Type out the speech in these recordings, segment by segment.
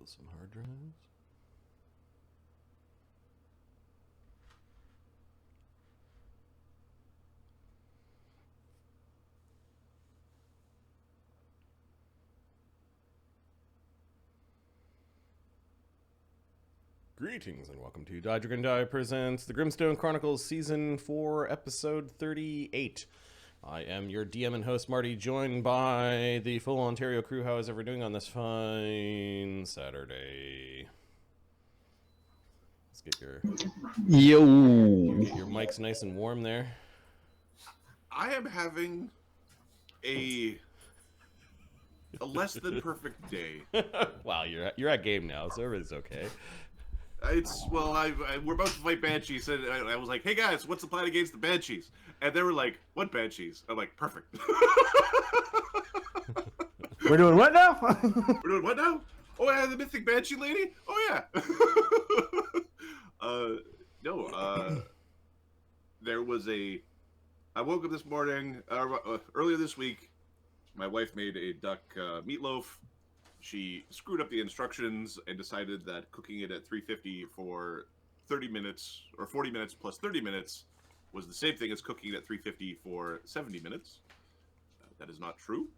some hard drives. Greetings and welcome to Dodger & Die presents the Grimstone Chronicles Season 4, Episode 38. I am your DM and host, Marty, joined by the full Ontario crew. How is everyone doing on this fine Saturday? Let's get your mics nice and warm there. I am having a less than perfect day. Wow, you're at game now, so everything's okay. We're about to fight Banshees, and I was like, "Hey guys, what's the plan against the Banshees?" And they were like, "What Banshees?" I'm like, "Perfect." We're doing what now? We're doing what now? Oh yeah, the mythic Banshee lady. Oh yeah. There was a. I woke up this morning, earlier this week. My wife made a duck meatloaf. She screwed up the instructions and decided that cooking it at 350 for 30 minutes, or 40 minutes plus 30 minutes, was the same thing as cooking it at 350 for 70 minutes. That is not true.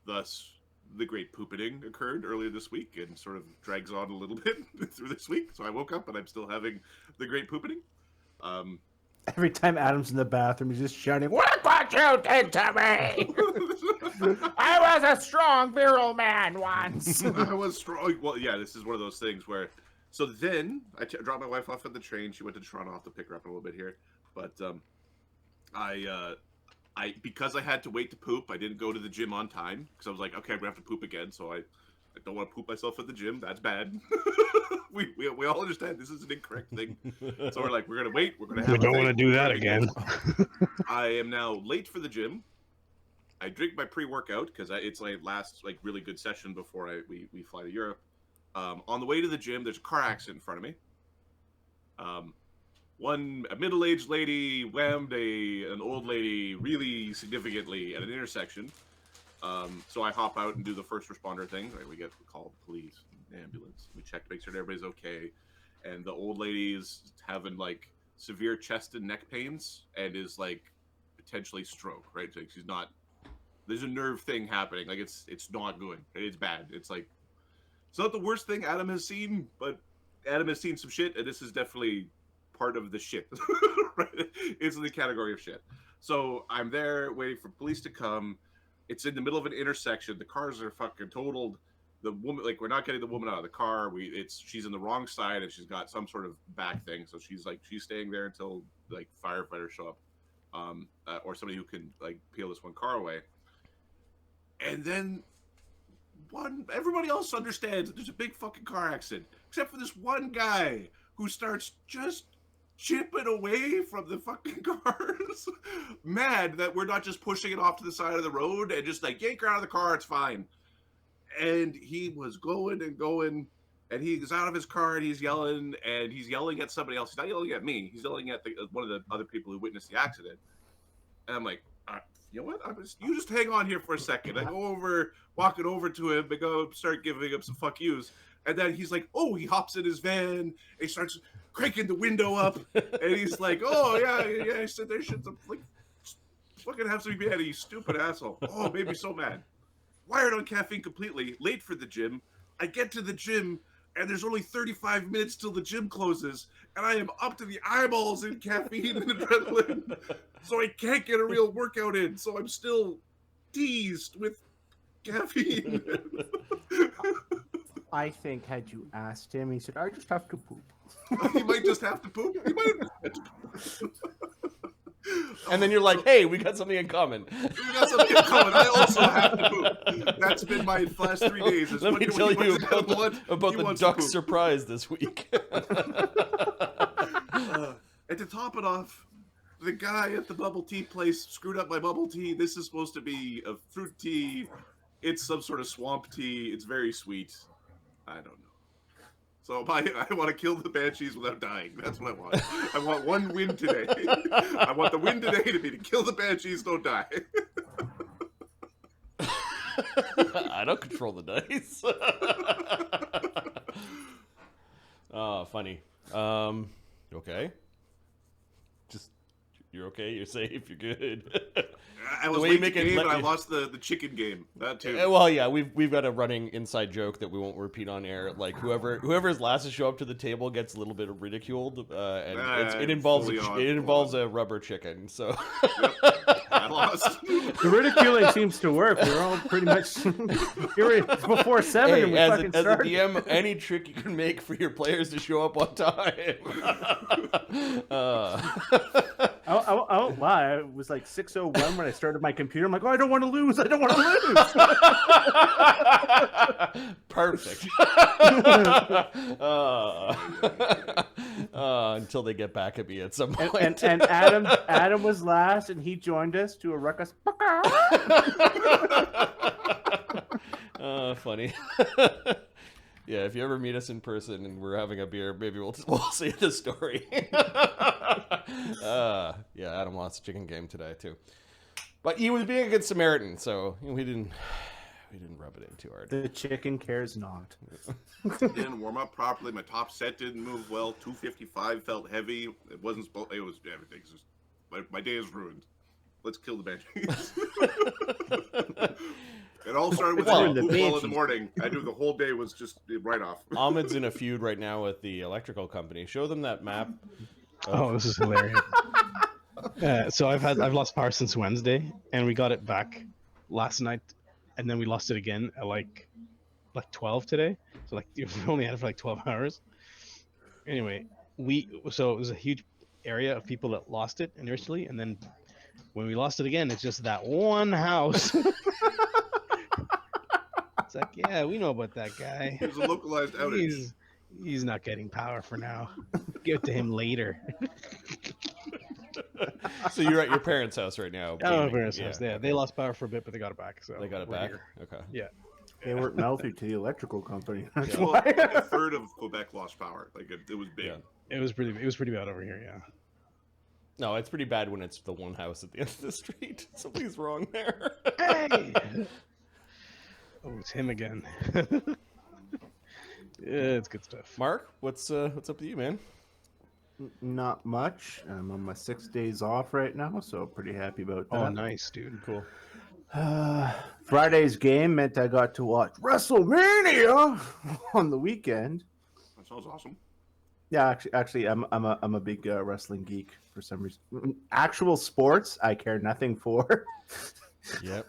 Thus, the great poopening occurred earlier this week and sort of drags on a little bit through this week. So I woke up and I'm still having the great poopening. Every time Adam's in the bathroom, he's just shouting, "Look what you did to me! I was a strong, virile man once." I was strong. Well, yeah, this is one of those things where... So then, I dropped my wife off at the train. She went to Toronto. I'll have to pick her up in a little bit here. But because I had to wait to poop, I didn't go to the gym on time. Because I was like, okay, I'm going to have to poop again. So I don't want to poop myself at the gym. That's bad. We all understand this is an incorrect thing. So we're like, we're going to wait. We're going to have. We don't want to do that again. I am now late for the gym. I drink my pre-workout because it's my last really good session before we fly to Europe. On the way to the gym, there's a car accident in front of me. A middle-aged lady whammed an old lady really significantly at an intersection. So I hop out and do the first responder thing. Right, we call the police, ambulance. We check to make sure everybody's okay. And the old lady is having severe chest and neck pains and is potentially stroke. Right, so she's not. There's a nerve thing happening. It's not good. It's bad. It's not the worst thing Adam has seen, but Adam has seen some shit, and this is definitely part of the shit. Right? It's in the category of shit. So I'm there waiting for police to come. It's in the middle of an intersection. The cars are fucking totaled. The woman, we're not getting the woman out of the car. She's in the wrong side, and she's got some sort of back thing. So she's staying there until firefighters show up, or somebody who can peel this one car away. And then everybody else understands that there's a big fucking car accident, except for this one guy who starts just chipping away from the fucking cars, mad that we're not just pushing it off to the side of the road and just yank her out of the car, it's fine. And he was going and going, and he's out of his car and he's yelling at somebody else. He's not yelling at me. He's yelling at one of the other people who witnessed the accident. And I'm like, you know what? You just hang on here for a second. I walking over to him, and start giving him some fuck yous. And then he's like, oh, he hops in his van, and he starts cranking the window up, and he's like, oh, yeah, I said there should fucking have some mad, you stupid asshole. Oh, made me so mad. Wired on caffeine completely, late for the gym. I get to the gym, and there's only 35 minutes till the gym closes, and I am up to the eyeballs in caffeine and adrenaline, so I can't get a real workout in, so I'm still teased with caffeine. I think had you asked him, he said, I just have to poop. He might just have to poop. He might have to poop. And then you're like, hey, we got something in common. I also have to poop. That's been my last 3 days. Let me tell you about the duck surprise this week. And to top it off, the guy at the bubble tea place screwed up my bubble tea. This is supposed to be a fruit tea. It's some sort of swamp tea. It's very sweet. I don't know. So I want to kill the Banshees without dying. That's what I want. I want one win today. I want the win today to be to kill the Banshees, don't die. I don't control the dice. Funny. Okay. Just, you're okay, you're safe, you're good. I was late to game and I lost the chicken game. That too. Well, yeah, we've got a running inside joke that we won't repeat on air. Like whoever's last to show up to the table gets a little bit of ridiculed, and it involves a rubber chicken. So yep, I lost. The ridiculing seems to work. We're all pretty much before 7. Hey, and we as fucking a started. DM, any trick you can make for your players to show up on time. I won't lie. It was like 6:01 when I started my computer. I'm like, oh, I don't want to lose. Perfect. Until they get back at me at some point. And Adam was last, and he joined us to a ruckus. Funny. Yeah, if you ever meet us in person and we're having a beer, maybe we'll see the story. Yeah, Adam lost a chicken game today too, but he was being a good Samaritan, so we didn't rub it in too hard. The chicken cares not. Didn't warm up properly. My top set didn't move well. 255 felt heavy. It wasn't supposed. It was everything. Just my day is ruined. Let's kill the Banshees. It all started with the football in the morning. I knew the whole day was just right off. Ahmed's in a feud right now with the electrical company. Show them that map. Oh, this is hilarious. So I've lost power since Wednesday, and we got it back last night, and then we lost it again at like 12 today. So like we only had it for like 12 hours. Anyway, so it was a huge area of people that lost it initially, and then when we lost it again, it's just that one house. It's like, yeah, we know about that guy. It was a localized outage. He's not getting power for now. Give it to him later. So you're at your parents' house right now. Oh, my parents' house. Yeah, they lost power for a bit, but they got it back. So They got it we're back? here. Okay. Yeah. They weren't mouthy to the electrical company. That's Well, why. like a third of Quebec lost power. Like it was big. Yeah. It was pretty bad over here, yeah. No, it's pretty bad when it's the one house at the end of the street. Something's wrong there. Hey! Oh, it's him again. Yeah, it's good stuff. Mark, what's up with you, man? Not much. I'm on my 6 days off right now, so pretty happy about that. Oh, nice, dude. Cool. Friday's game meant I got to watch WrestleMania on the weekend. That sounds awesome. Yeah, actually, I'm a big wrestling geek for some reason. Actual sports, I care nothing for. Yep.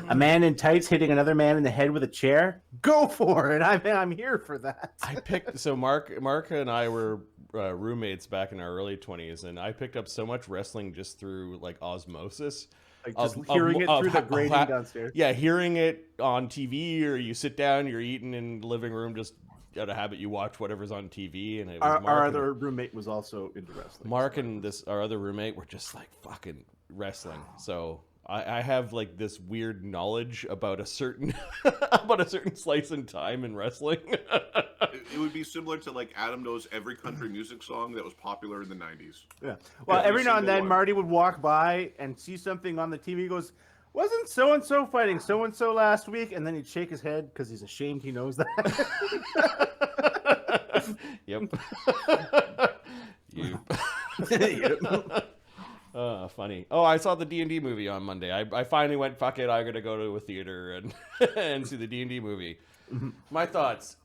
A man in tights hitting another man in the head with a chair, go for it. I'm here for that. I picked so Mark and I were roommates back in our early 20s, and I picked up so much wrestling just through like osmosis. Like just hearing it through the grating downstairs. Yeah, hearing it on TV, or you sit down, you're eating in the living room, just out of habit, you watch whatever's on TV. And it was Our other roommate was also into wrestling. Mark and our other roommate were just like fucking wrestling. So I have like this weird knowledge about a certain slice in time in wrestling. It would be similar to like Adam knows every country music song that was popular in the 90s. Yeah. Well, every now and then Marty would walk by and see something on the TV. He goes, wasn't so-and-so fighting so-and-so last week? And then he'd shake his head because he's ashamed he knows that. Yep. Yep. Funny. Oh, I saw the D&D movie on Monday. I finally went, fuck it, I'm going to go to a theater and and see the D&D movie. My thoughts.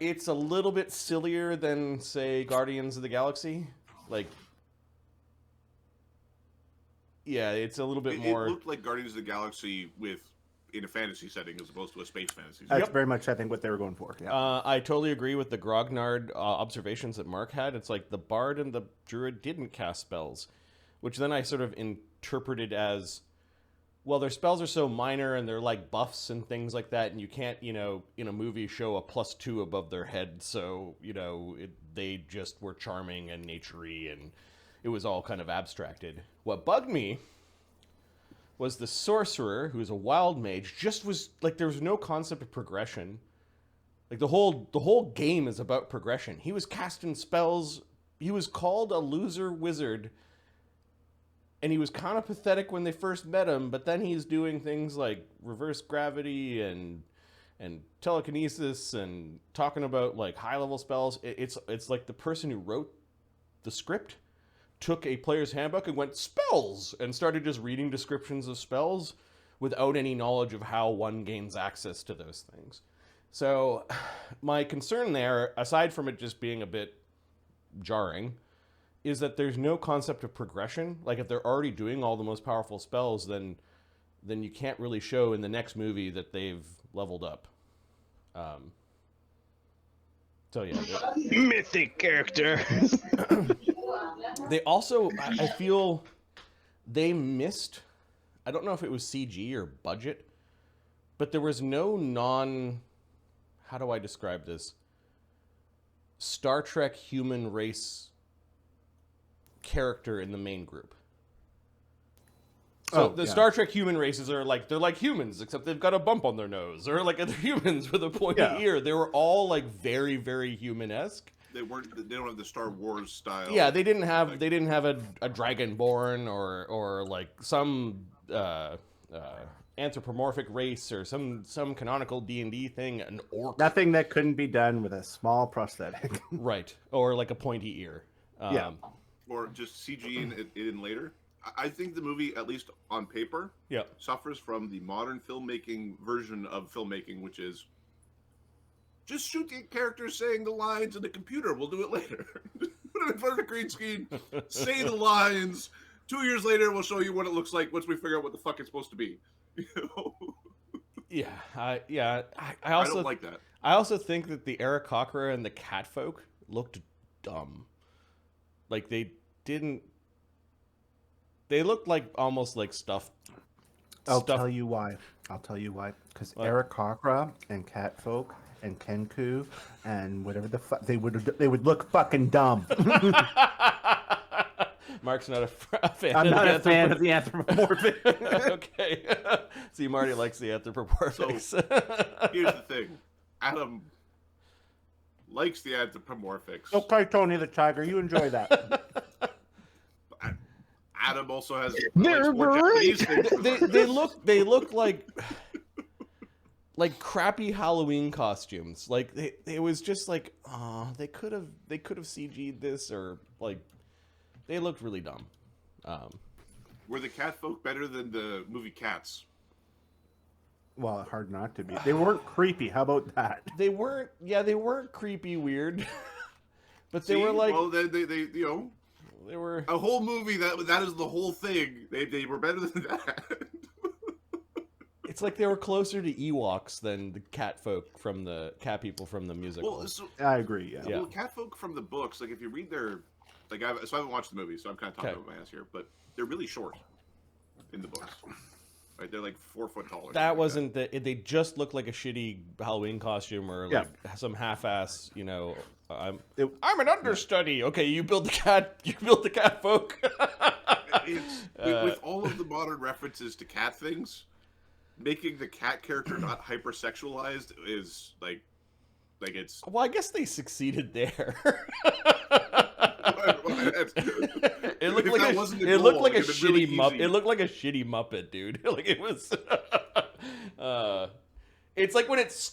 It's a little bit sillier than, say, Guardians of the Galaxy. Like, yeah, it's a little bit more... It looked like Guardians of the Galaxy in a fantasy setting as opposed to a space fantasy setting. That's very much, I think, what they were going for. Yeah. I totally agree with the grognard observations that Mark had. It's like the bard and the druid didn't cast spells, which then I sort of interpreted as, well, their spells are so minor and they're like buffs and things like that, and you can't, in a movie show a +2 above their head, so, they just were charming and naturey, and it was all kind of abstracted. What bugged me was the sorcerer, who's a wild mage, just was, like, there was no concept of progression. Like, the whole game is about progression. He was casting spells, he was called a loser wizard, and he was kind of pathetic when they first met him, but then he's doing things like reverse gravity and and telekinesis and talking about like high level spells. It's like the person who wrote the script took a player's handbook and went spells and started just reading descriptions of spells without any knowledge of how one gains access to those things. So my concern there, aside from it just being a bit jarring, is that there's no concept of progression. Like if they're already doing all the most powerful spells, then you can't really show in the next movie that they've leveled up. So yeah. Mythic character. They also, I feel they missed, I don't know if it was CG or budget, but there was no how do I describe this? Star Trek human race character in the main group. So Star Trek human races are like, they're like humans, except they've got a bump on their nose, or like other humans with a pointy ear. They were all like very, very human-esque. They don't have the Star Wars style. Yeah, they didn't have a dragonborn or like some anthropomorphic race or some canonical D&D thing, an orc. Nothing that couldn't be done with a small prosthetic. Right, or like a pointy ear. Or just CG it in later. I think the movie, at least on paper, suffers from the modern filmmaking version of filmmaking, which is just shoot the characters saying the lines in the computer. We'll do it later. Put it in front of the green screen, say the lines. 2 years later, we'll show you what it looks like once we figure out what the fuck it's supposed to be. You know? I I also don't like that. I also think that the Aarakocra and the Catfolk looked dumb. Like they looked like almost like stuffed. I'll tell you why. Because Aarakocra and Catfolk and Kenku and whatever the fuck they would look fucking dumb. Mark's not a fan. I'm not a fan of the anthropomorphic. Okay. See, Marty likes the anthropomorphics. So, here's the thing. Adam likes the anthropomorphics. Okay, Tony the Tiger, you enjoy that. Adam also has They're Japanese things. they look like crappy Halloween costumes. Like it was just like, oh, they could have CG'd this, or like they looked really dumb. Were the Catfolk better than the movie Cats? Well, hard not to be. They weren't creepy. How about that? They weren't. Yeah, they weren't creepy weird, but they were like. Well, they you know. They were a whole movie that is the whole thing. They were better than that. It's like they were closer to Ewoks than the cat people from the musical. Well, so, I agree. Yeah. Well, Catfolk from the books, like if you read their, like I haven't watched the movie, so I'm kind of talking about my ass here, but they're really short in the books. Right, they're like 4 foot tall. That wasn't they just looked like a shitty Halloween costume or like some half-ass, you know. I'm an understudy. Okay, you build the cat. You built the cat folk. With all of the modern references to cat things, making the cat character not hypersexualized is like it's. Well, I guess they succeeded there. It looked like a shitty Muppet. It looked like a shitty Muppet, dude. Like it was. It's like when it's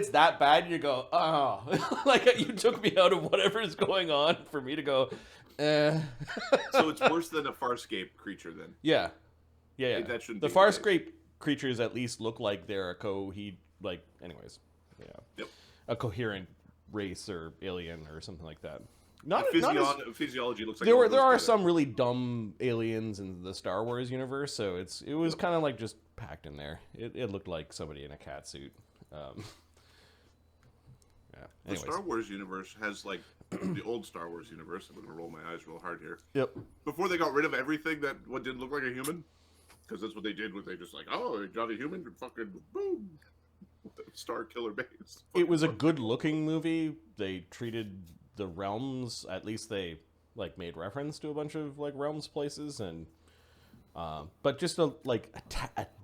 that bad, you go, oh, like you took me out of whatever is going on for me to go, eh. So it's worse than a Farscape creature, then. Yeah. Like that shouldn't the be Farscape creatures at least look like they're a a coherent race or alien or something like that. Physiology looks like there are some really dumb aliens in the Star Wars universe, so it was kind of like just packed in there. It looked like somebody in a cat suit. The Star Wars universe has like the old Star Wars universe. I'm gonna roll my eyes real hard here. Yep. Before they got rid of everything what didn't look like a human, because that's what they did. Was they just like, oh, they got a human and fucking boom, Star Killer base. It was a good-looking movie. They treated the realms, at least they like made reference to a bunch of like realms places, and but just a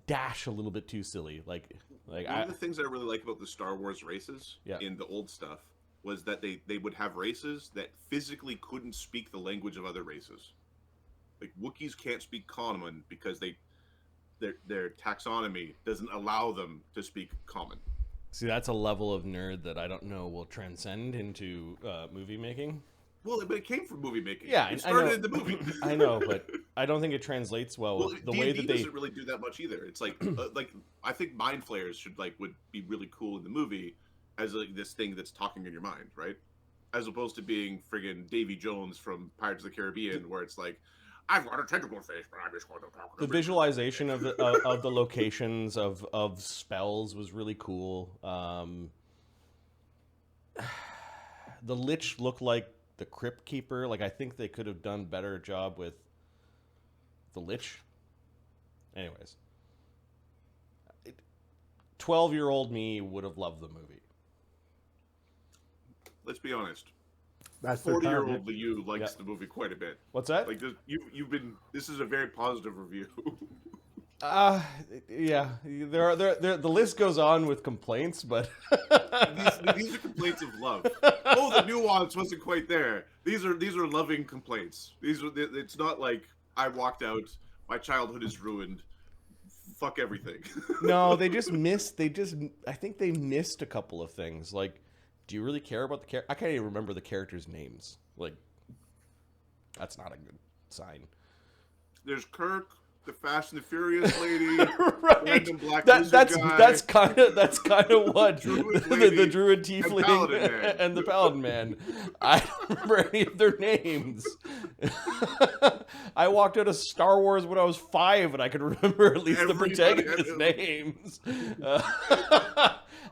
dash a little bit too silly. One of the things I really like about the Star Wars races in the old stuff was that they would have races that physically couldn't speak the language of other races. Like Wookiees can't speak common because their taxonomy doesn't allow them to speak common. See, that's a level of nerd that I don't know will transcend into movie making. Well, but it came from movie making. Yeah, it I started know. in the movie. I know, but I don't think it translates well, Well, with the D&D way that they doesn't really do that much either. It's like I think mind flayers would be really cool in the movie as like this thing that's talking in your mind, right? As opposed to being friggin' Davy Jones from Pirates of the Caribbean, where it's like, I've got a tentacle fish, but I'm just going to talk. the visualization of the locations of spells was really cool. The Lich looked like the Crypt Keeper. Like, I think they could have done better job with the Lich. Anyways, 12-year-old me would have loved the movie. Let's be honest. That's 40-year-old you likes the movie quite a bit. What's that? Like this is a very positive review. Yeah. The list goes on with complaints, but these are complaints of love. Oh, the nuance wasn't quite there. These are loving complaints. It's not like I walked out, my childhood is ruined. Fuck everything. No, I think they missed a couple of things. Like, do you really care about the character? I can't even remember the characters' names. Like, that's not a good sign. There's Kirk, the Fast and the Furious lady, Right. random black That's kind of what Druid the lady, druid and tiefling Paladin man. and the paladin man. I don't remember any of their names. I walked out of Star Wars when I was 5, and I could remember at least the protagonists' names.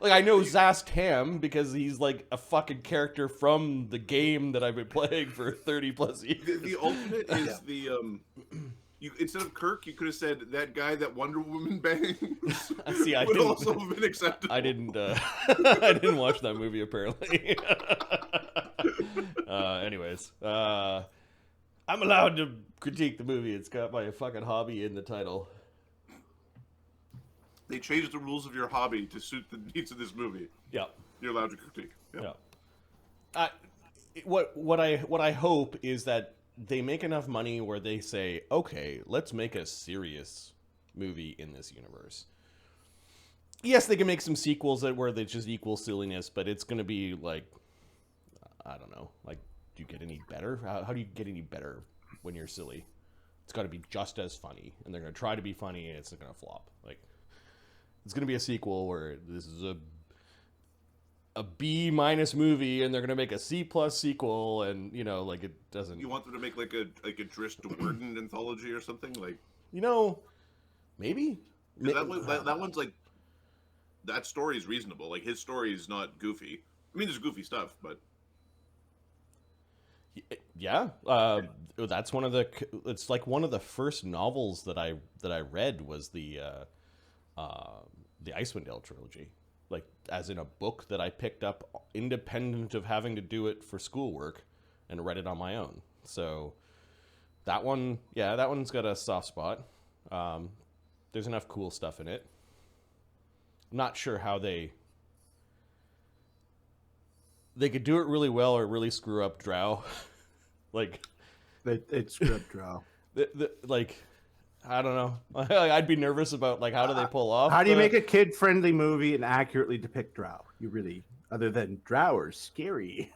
Like, I know Zast Tam because he's like a fucking character from the game that I've been playing for 30 plus years. The ultimate is the you instead of Kirk, you could have said that guy that Wonder Woman bangs. See, I would didn't. also have been acceptable. I didn't. I didn't watch that movie apparently. Anyways, I'm allowed to critique the movie. It's got my fucking hobby in the title. They changed the rules of your hobby to suit the needs of this movie. Yeah. You're allowed to critique. Yeah. What I hope is that they make enough money where they say, okay, let's make a serious movie in this universe. Yes, they can make some sequels where they just equal silliness, but it's going to be like, I don't know, like, do you get any better? How do you get any better when you're silly? It's got to be just as funny, and they're going to try to be funny, and it's going to flop. Like, it's going to be a sequel where this is a B- movie, and they're going to make a C+ sequel, and, you know, like, it doesn't... You want them to make like a Drizzt Do'Urden anthology or something? Like, you know, maybe. that one's like, that story is reasonable. Like, his story is not goofy. I mean, there's goofy stuff, but... Yeah, that's one of the... It's like one of the first novels that I read was the Icewind Dale trilogy. Like, as in a book that I picked up independent of having to do it for schoolwork and read it on my own. So that one, yeah, that one's got a soft spot. There's enough cool stuff in it. I'm not sure how they could do it really well or really screw up Drow. Like, They'd screw up Drow. Like, I don't know. I'd be nervous about, like, how do they pull off? How do you make a kid-friendly movie and accurately depict Drow? You really, other than Drow are scary.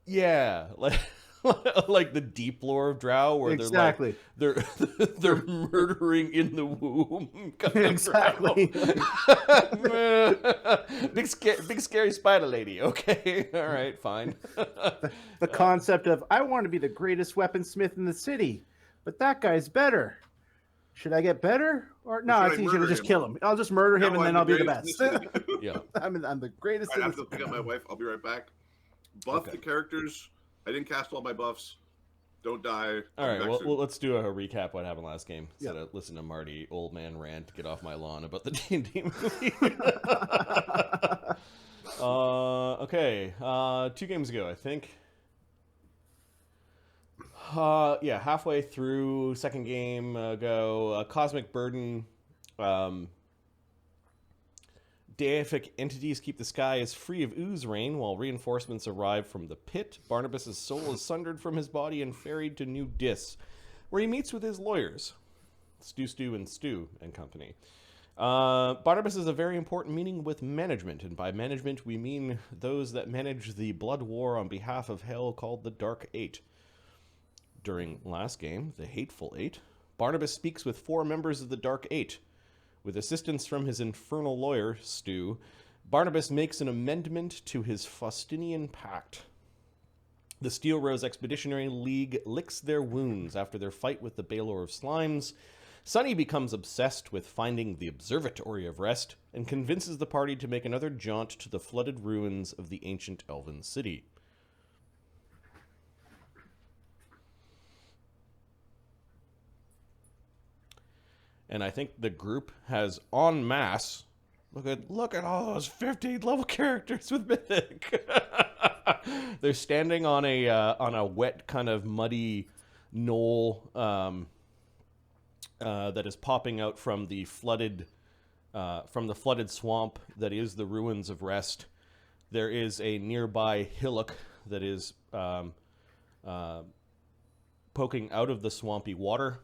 Yeah, like the deep lore of Drow, where Exactly. they're murdering in the womb. Exactly. big scary spider lady. Okay, all right, fine. The concept of, I want to be the greatest weaponsmith in the city, but that guy's better. Should I get better? Or no, it's easier to just kill him. I'll just murder him, and then I'll be the best. Yeah, I'm the greatest. I have to pick up my wife. I'll be right back. Buff the characters. I didn't cast all my buffs. Don't die. All right, well, let's do a recap what happened last game instead of listen to Marty, old man rant, get off my lawn about the D&D movie. Okay, 2 games ago, I think. Yeah, halfway through second game ago, Cosmic Burden. Deific entities keep the sky as free of ooze rain while reinforcements arrive from the pit. Barnabas's soul is sundered from his body and ferried to New Dis, where he meets with his lawyers, Stu and company. Barnabas is a very important meaning with management, and by management we mean those that manage the blood war on behalf of hell called the Dark Eight. During last game, the Hateful Eight, Barnabas speaks with 4 members of the Dark Eight. With assistance from his infernal lawyer, Stu, Barnabas makes an amendment to his Faustinian Pact. The Steelrose Expeditionary League licks their wounds after their fight with the Balor of Slimes. Sunny becomes obsessed with finding the Observatory of Rest and convinces the party to make another jaunt to the flooded ruins of the ancient elven city. And I think the group has en masse. Look at all those 15 level characters with Mythic. They're standing on a wet, kind of muddy knoll that is popping out from the flooded swamp that is the ruins of Rest. There is a nearby hillock that is poking out of the swampy water,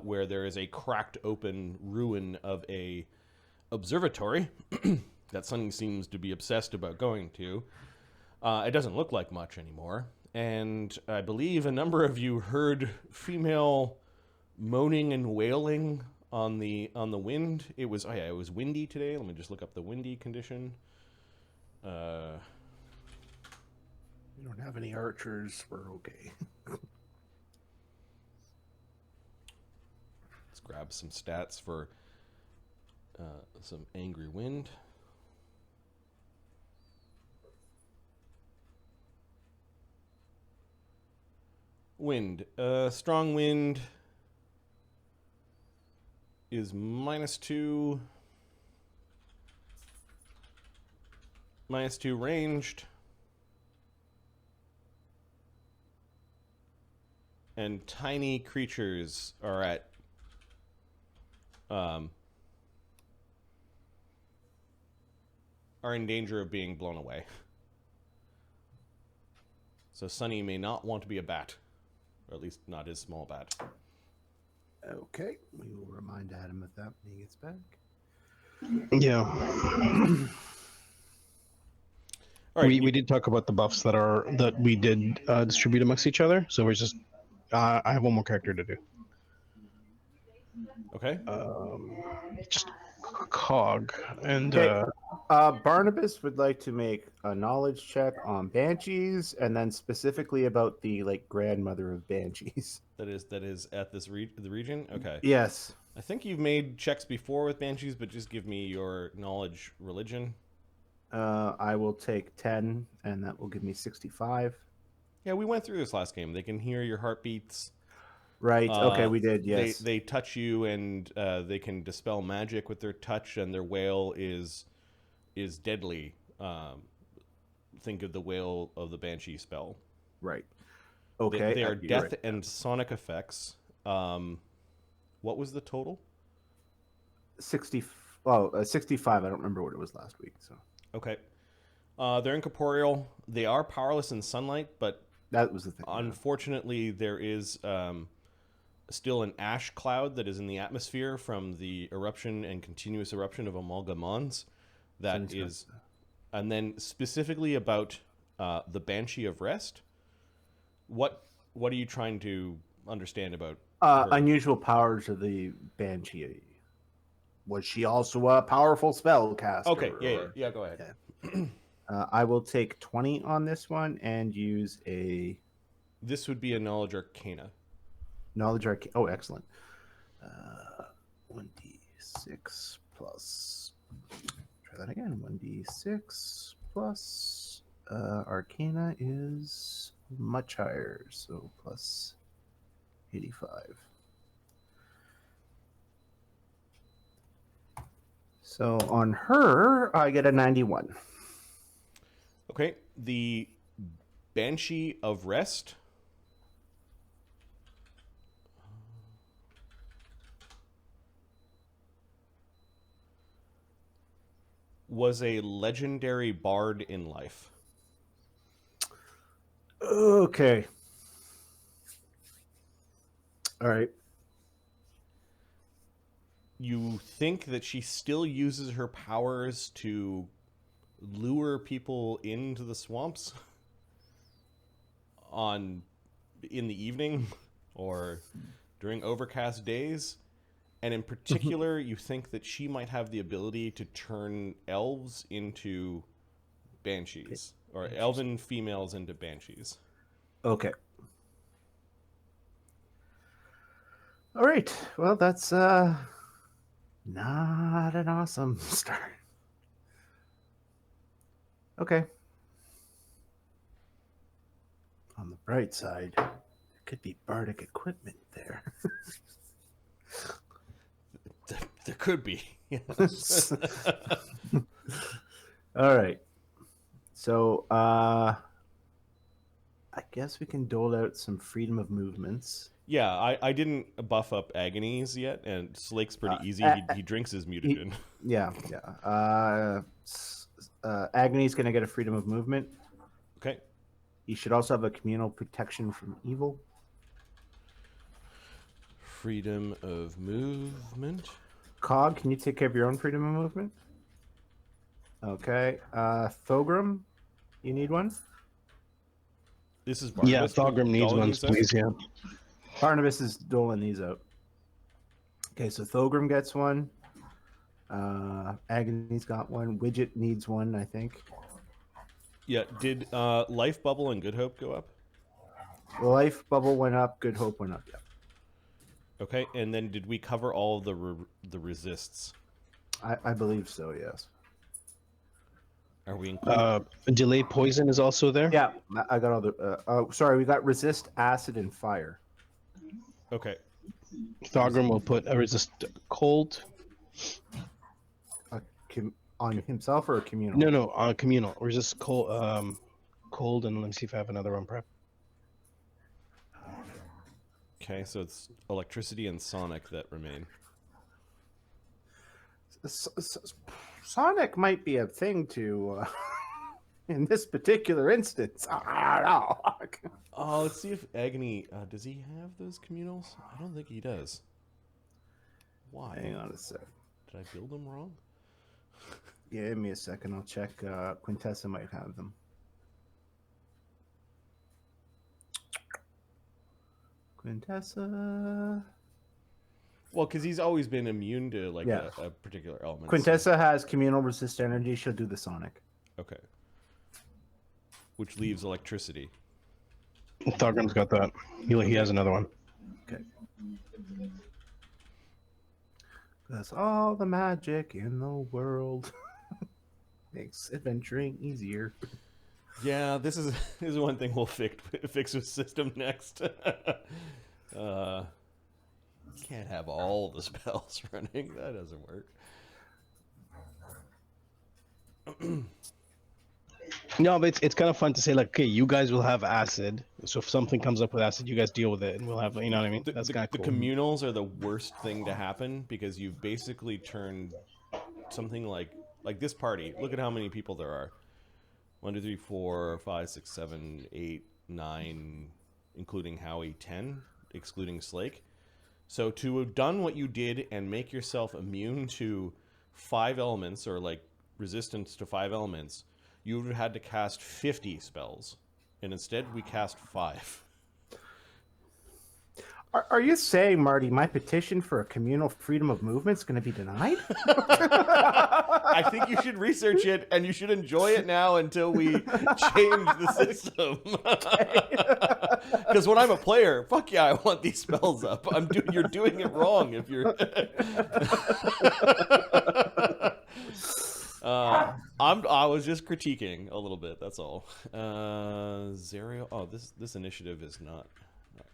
where there is a cracked open ruin of a observatory that Sunny seems to be obsessed about going to. It doesn't look like much anymore, and I believe a number of you heard female moaning and wailing on the wind. It was windy today. Let me just look up the windy condition. We don't have any archers. We're okay. Let's grab some stats for some angry wind. Wind. Strong wind is -2. -2 ranged. And tiny creatures are at are in danger of being blown away. So Sunny may not want to be a bat, or at least not his small bat. Okay, we will remind Adam of that when he gets back. Yeah. All right, we did talk about the buffs that we did distribute amongst each other. So we're just I have one more character to do. Okay. Just cog and Okay. Barnabas would like to make a knowledge check on banshees, and then specifically about the grandmother of banshees. That is at this the region. Okay. Yes. I think you've made checks before with banshees, but just give me your knowledge religion. I will take 10, and that will give me 65. Yeah, we went through this last game. They can hear your heartbeats. Right. Okay, we did. Yes. They touch you, and they can dispel magic with their touch, and their wail is deadly. Think of the wail of the Banshee spell. Right. Okay. They are death and sonic effects. What was the total? 60. Oh, 65. I don't remember what it was last week. So. Okay. They're incorporeal. They are powerless in sunlight, but that was the thing. Unfortunately, there is still an ash cloud that is in the atmosphere from the eruption and continuous eruption of Imulga Mons. That is, and then specifically about the Banshee of Rest. What are you trying to understand about unusual powers of the Banshee? Was she also a powerful spellcaster? Okay, yeah. Go ahead. Yeah. I will take 20 on this one and use a. This would be a knowledge arcana. Knowledge arcana. Oh, excellent. 1d6 plus. Try that again. 1d6 plus. Arcana is much higher, so plus 85. So on her, I get a 91. Okay, the Banshee of Rest was a legendary bard in life. Okay. All right. you think that she still uses her powers to lure people into the swamps in the evening or during overcast days. And in particular, you think that she might have the ability to turn elves into banshees, or elven females into banshees. Okay. All right. Well, that's not an awesome start. Okay. On the bright side, there could be bardic equipment there. There could be. All right. So, I guess we can dole out some freedom of movements. Yeah, I didn't buff up Agonies yet, and Slake's pretty easy. He drinks his mutagen. Yeah. Agony's going to get a freedom of movement. Okay. He should also have a communal protection from evil. Freedom of movement. Cog, can you take care of your own freedom of movement? Okay. Thogrum, you need one? This is Barnabas. Yeah, Thogrum needs one, please. Yeah. Barnabas is doling these out. Okay, so Thogrum gets one. Agony's got one. Widget needs one, I think. Yeah, did Life Bubble and Good Hope go up? Life Bubble went up. Good Hope went up, yeah. Okay, and then did we cover all of the resists? I believe so, yes. Are we including? Delay poison is also there. Yeah, I got all the... sorry, we got resist, acid, and fire. Okay. Thogrum will put a resist cold. On himself or a communal? No, on communal. Resist cold, cold, and let me see if I have another one prep. Okay, so it's electricity and sonic that remain. Sonic might be a thing to... in this particular instance. I don't know. Oh, let's see if Agony... does he have those communals? I don't think he does. Why? Hang on a sec. Did I build them wrong? Yeah, give me a second. I'll check. Quintessa might have them. Quintessa... Well, because he's always been immune to like Yeah. a particular element. Quintessa has communal resist energy. She'll do the sonic. Okay. Which leaves electricity. Thogrum's got that. He has another one. Okay. That's all the magic in the world. Makes adventuring easier. Yeah, this is one thing we'll fix with system next. Can't have all the spells running. That doesn't work. No, but it's kind of fun to say, like, okay, you guys will have acid. So if something comes up with acid, you guys deal with it, and we'll have, you know what I mean? That's kind of cool. The communals are the worst thing to happen because you've basically turned something like this party. Look at how many people there are. 1, 2, 3, 4, 5, 6, 7, 8, 9, including Howie, 10, excluding Slake. So to have done what you did and make yourself immune to 5 elements, or like resistance to 5 elements, you would have had to cast 50 spells. And instead we cast 5. Are you saying, Marty, my petition for a communal freedom of movement is going to be denied? I think you should research it, and you should enjoy it now until we change the system. Because when I'm a player, fuck yeah, I want these spells up. You're doing it wrong if you're. I was just critiquing a little bit. That's all. Zero. Oh, this initiative is not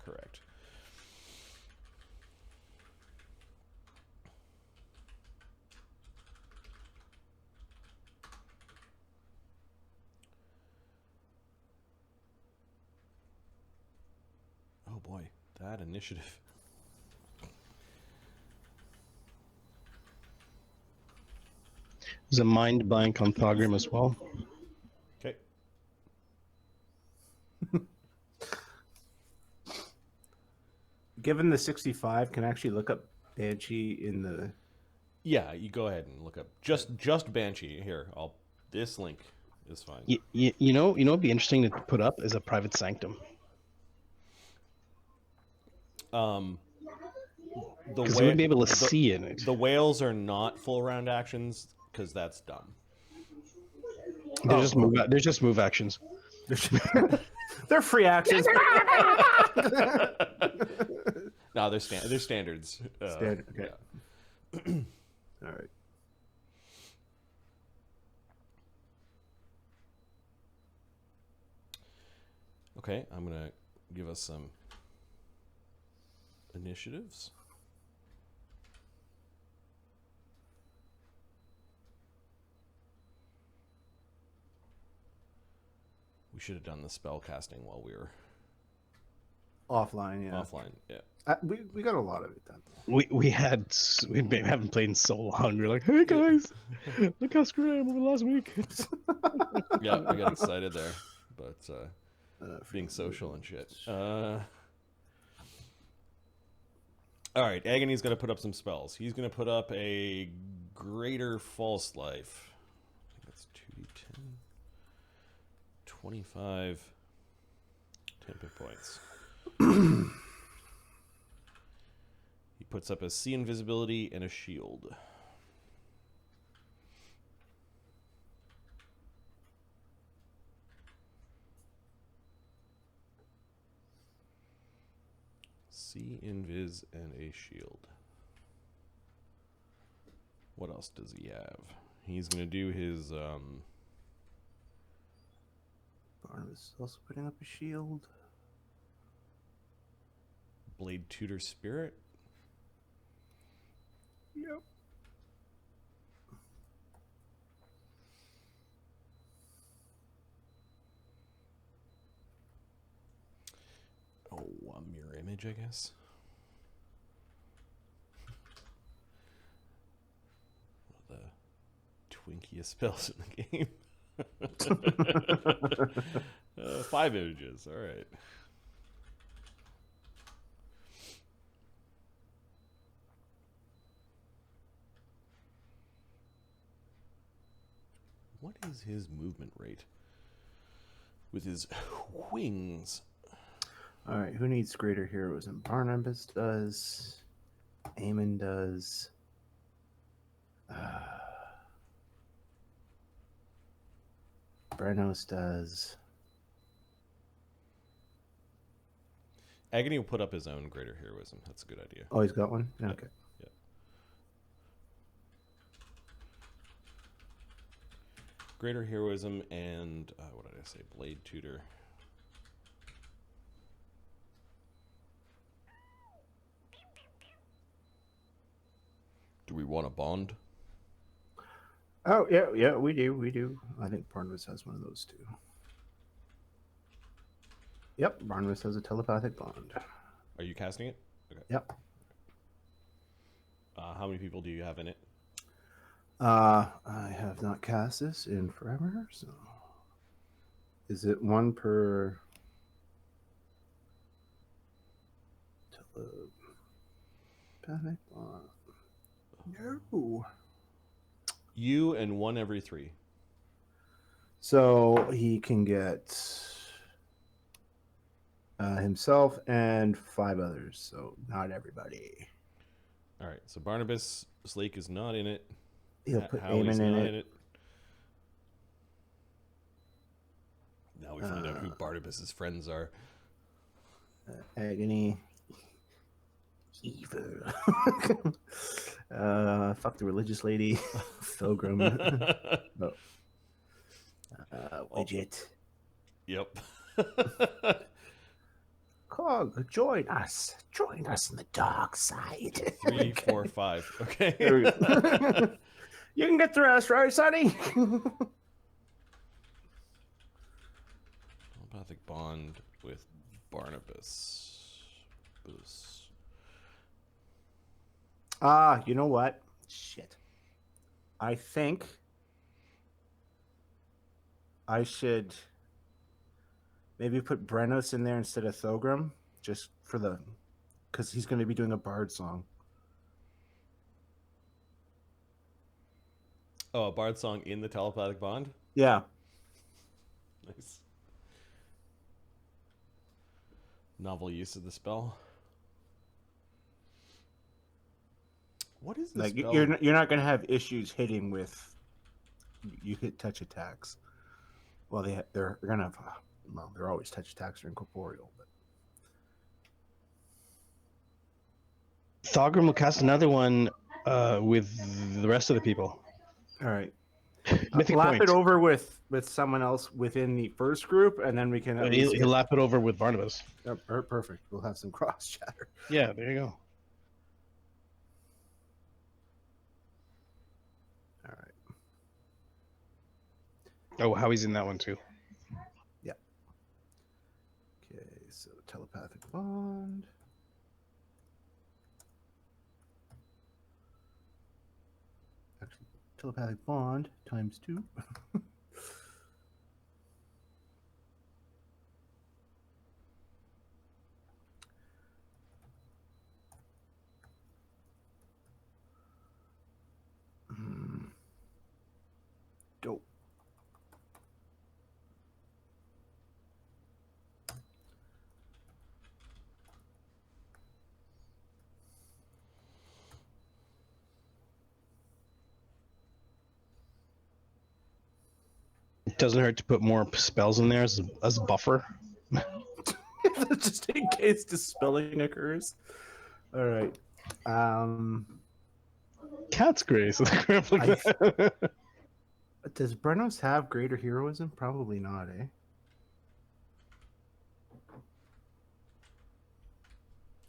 correct. Oh boy, that initiative. There's a mind blank on Thogrum as well. Okay. Given the 65, can I actually look up Banshee in the Yeah, you go ahead and look up just Banshee here. This link is fine. You know, it'd be interesting to put up is a private sanctum. Because we would be able to see in it. The whales are not full round actions because that's dumb. They're just move actions. They're free actions. No, they're standards. Standard. Okay. Yeah. All right. Okay, I'm gonna give us some initiatives. We should have done the spell casting while we were Offline, yeah. offline. Yeah. We got a lot of it done. We haven't played in so long. We're like, hey guys, look how screwed I am over the last week. Yeah, we got excited there, but being social and shit. All right, Agony's going to put up some spells. He's going to put up a Greater False Life. I think that's 2d10. 25 10 points. He puts up a See Invisibility and a Shield. See Invis and a Shield. What else does he have? He's going to do his... Barnabas is also putting up a shield. Blade Tutor Spirit. Yep. Oh, a mirror image, I guess. One of the twinkiest spells in the game. 5 images, all right. What is his movement rate with his wings? All right, who needs greater heroism? Barnabas does. Eamon does. Brenos does. Agony will put up his own greater heroism. That's a good idea. Oh, he's got one? Yeah. Okay. Yeah. Greater heroism and what did I say? Blade Tutor. Do we want a bond? Oh, yeah, we do. I think Barnabas has one of those too. Yep, Barnabas has a telepathic bond. Are you casting it? Okay. Yep. How many people do you have in it? I have not cast this in forever, so is it one per telepathic bond? No. You and one every 3. So he can get himself and 5 others, so not everybody. All right, so Barnabas Slake is not in it. He'll put Howie's Eamon in not it. Now we find out who Barnabas's friends are. Agony. Evil. Fuck the religious lady. Thogrum. Oh. Widget. Yep. Cog, join us. Join us in the dark side. 3, 4, 5. Okay. There we go. You can get the rest, right, Sonny? Telepathic bond with Barnabas. You know what? Shit. I think I should maybe put Brenos in there instead of Thogrum, just for the, because he's going to be doing a bard song. Oh, a bard song in the telepathic bond? Yeah. Nice. Novel use of the spell. What is the Like spell? you're not gonna have issues hitting with you hit touch attacks. Well, they're gonna have well, they're always touch attacks are incorporeal, but Thogrim will cast another one with the rest of the people. all right. Mythic Lap point. it over with someone else within the first group, and then we can at least He'll lap it over with Barnabas. perfect. We'll have some cross chatter. Yeah, there you go. All right. Oh, Howie's in that one too. Yeah. Okay, so telepathic bond. Actually, telepathic bond times 2. Dope. It doesn't hurt to put more spells in there as a buffer. Just in case dispelling occurs. All right. Cat's grace. Does Brenos have greater heroism? Probably not, eh?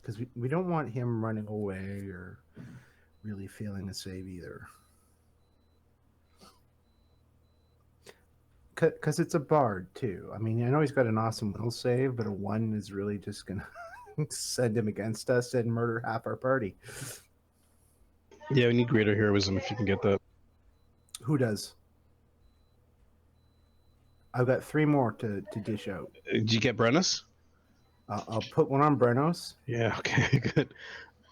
Because we don't want him running away or really failing a save either. Because it's a bard, too. I mean, I know he's got an awesome will save, but a 1 is really just going to send him against us and murder half our party. Yeah, we need greater heroism if you can get that. Who does? I've got 3 more to dish out. Did you get Brennis? I'll put one on Brenos. Yeah, okay, good.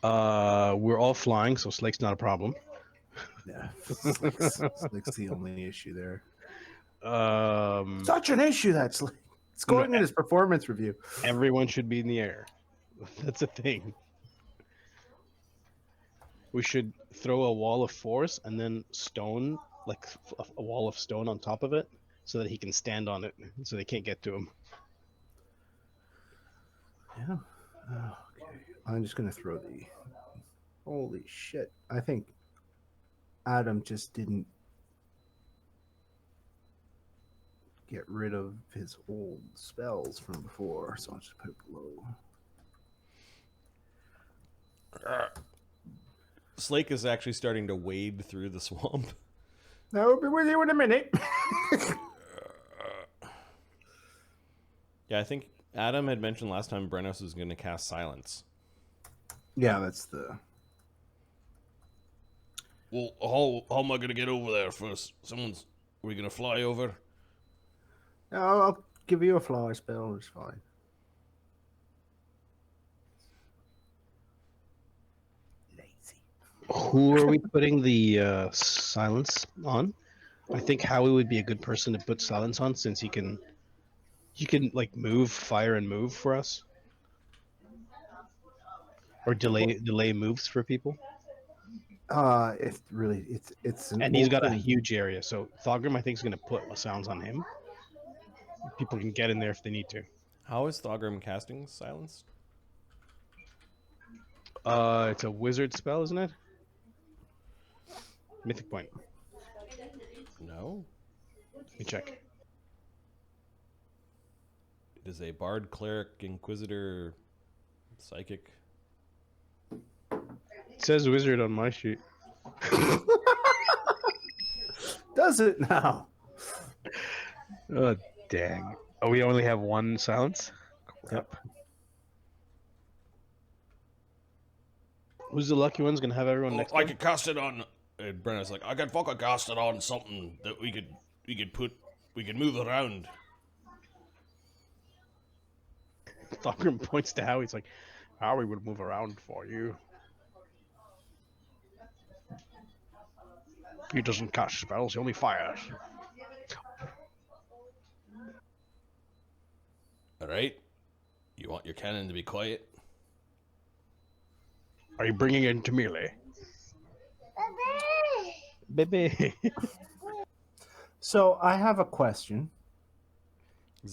We're all flying, so Slake's not a problem. Yeah, Slake's the only issue there. Um, Such an issue, that's like it's going in his performance review. Everyone should be in the air. That's a thing. We should throw a wall of force and then stone, like a wall of stone on top of it, so that he can stand on it, so they can't get to him. Yeah. Oh, okay. I'm just gonna throw the. Holy shit! I think Adam just didn't get rid of his old spells from before, so I'll just put it below. Slake is actually starting to wade through the swamp. I'll be with you in a minute. Yeah, I think Adam had mentioned last time Brenos was going to cast Silence. Yeah, that's the. Well, how am I going to get over there first? Are we going to fly over? I'll give you a fly spell. It's fine. Lazy. Who are we putting the silence on? I think Howie would be a good person to put silence on, since he can like move, fire, and move for us, or delay moves for people. It's really it's an And he's got a open- huge area, so Thogrim I think is going to put sounds on him. People can get in there if they need to. How is Thogrim casting Silence? It's a wizard spell, isn't it? Mythic point. No. Let me check. It is a Bard, Cleric, Inquisitor, Psychic. It says wizard on my sheet. Does it now? Oh, dang. Oh, we only have one silence? Crap. Who's the lucky one's gonna have everyone next I time? could cast it on. Brenna's like, I could fucking cast it on something that we could move around. Thogrim points to Howie. He's like, Howie would move around for you. He doesn't cast spells, he only fires. All right. You want your cannon to be quiet? Are you bringing it into melee? Baby. So I have a question.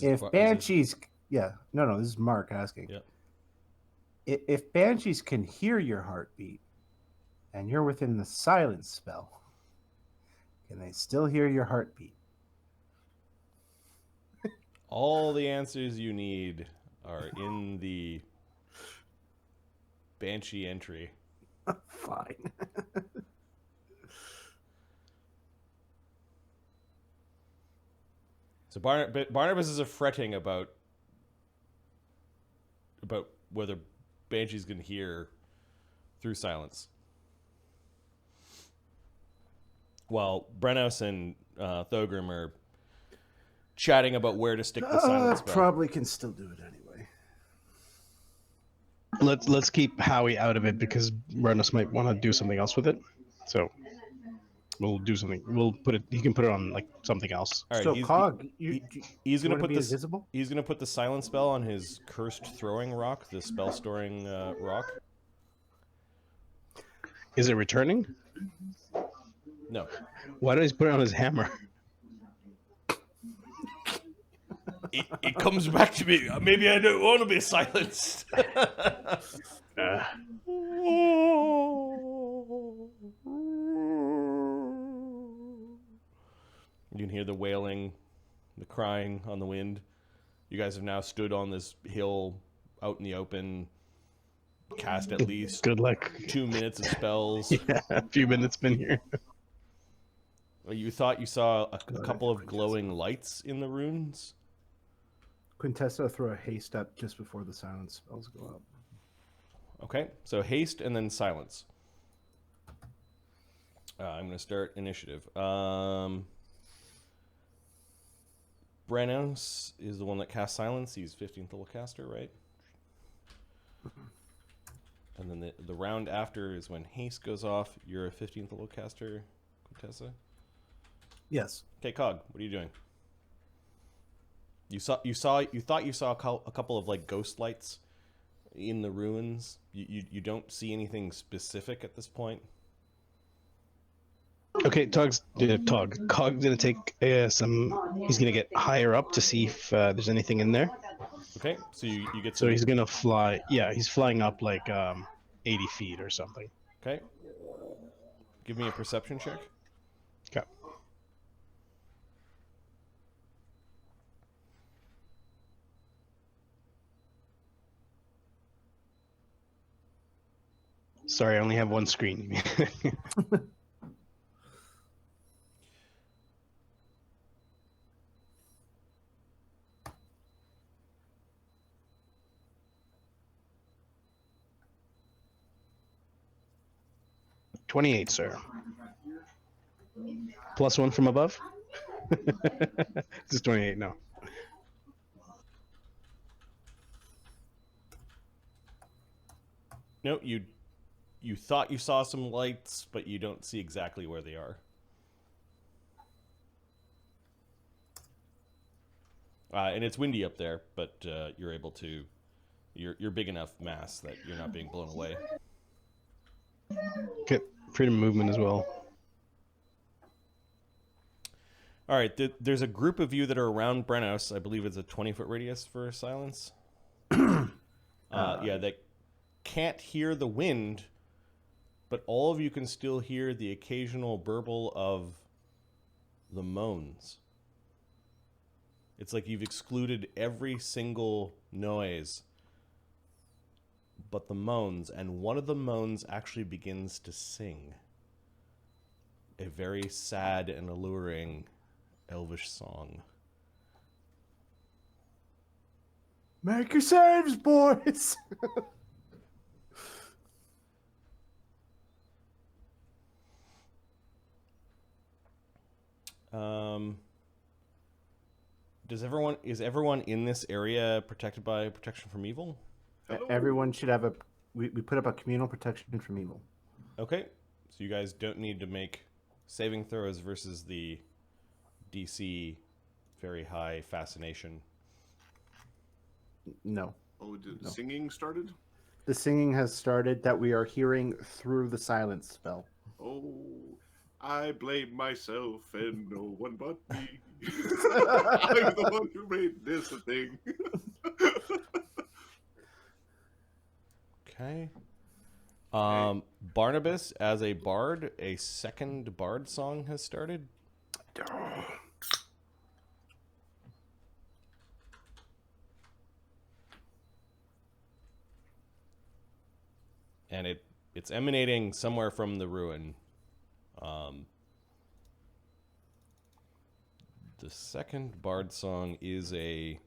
If Banshees, yeah, no, this is Mark asking. Yep. If Banshees can hear your heartbeat, and you're within the silence spell, can they still hear your heartbeat? All the answers you need are in the Banshee entry. Fine. So Barnabas is fretting about whether Banshees can hear through silence. While Brennos and Thogrim are chatting about where to stick the silence spell. Probably can still do it anyway. Let's keep Howie out of it because Brennos might want to do something else with it. So we'll do something. We'll put it. He can put it on like something else. All right, So Cog, he's going to put be this. invisible? He's going to put the silence spell on his cursed throwing rock, the spell storing rock. Is it returning? No. Why don't he put it on his hammer? It comes back to me. Maybe I don't want to be silenced. You can hear the wailing, the crying on the wind. You guys have now stood on this hill out in the open, cast at least Good luck. 2 minutes of spells. Yeah, a few minutes been here. You thought you saw a couple of glowing lights in the runes? Quintessa throw a haste up just before the silence spells go up. Okay, so haste and then silence. I'm going to start initiative. Brennos is the one that casts silence. He's 15th level caster, right? And then the round after is when haste goes off. You're a 15th level caster, Quintessa? Yes. Okay, Cog, what are you doing? You thought you saw a couple of like ghost lights in the ruins. You don't see anything specific at this point. Okay, Cog's gonna take some. He's gonna get higher up to see if there's anything in there. Okay, so you get. So he's gonna fly. Yeah, he's flying up like 80 feet or something. Okay. Give me a perception check. Okay. Sorry, I only have one screen. 28, sir. Plus one from above? This is 28, no. No, you thought you saw some lights, but you don't see exactly where they are. And it's windy up there, but you're able to. You're big enough mass that you're not being blown away. Okay, freedom of movement as well. All right, there's a group of you that are around Brennos. I believe it's a 20-foot radius for silence. Yeah, they can't hear the wind, but all of you can still hear the occasional burble of the moans. It's like you've excluded every single noise but the moans, and one of the moans actually begins to sing a very sad and alluring elvish song. Make your saves, boys! Is everyone in this area protected by protection from evil? Hello? Everyone should have we put up a communal protection from evil. Okay, so you guys don't need to make saving throws versus the DC very high fascination. No. Oh, did No. singing started? The singing has started that we are hearing through the silence spell. Oh, I blame myself and no one but me. I'm the one who made this a thing. Okay. Barnabas, as a bard, a second bard song has started. And it's emanating somewhere from the ruin. The second bard song is a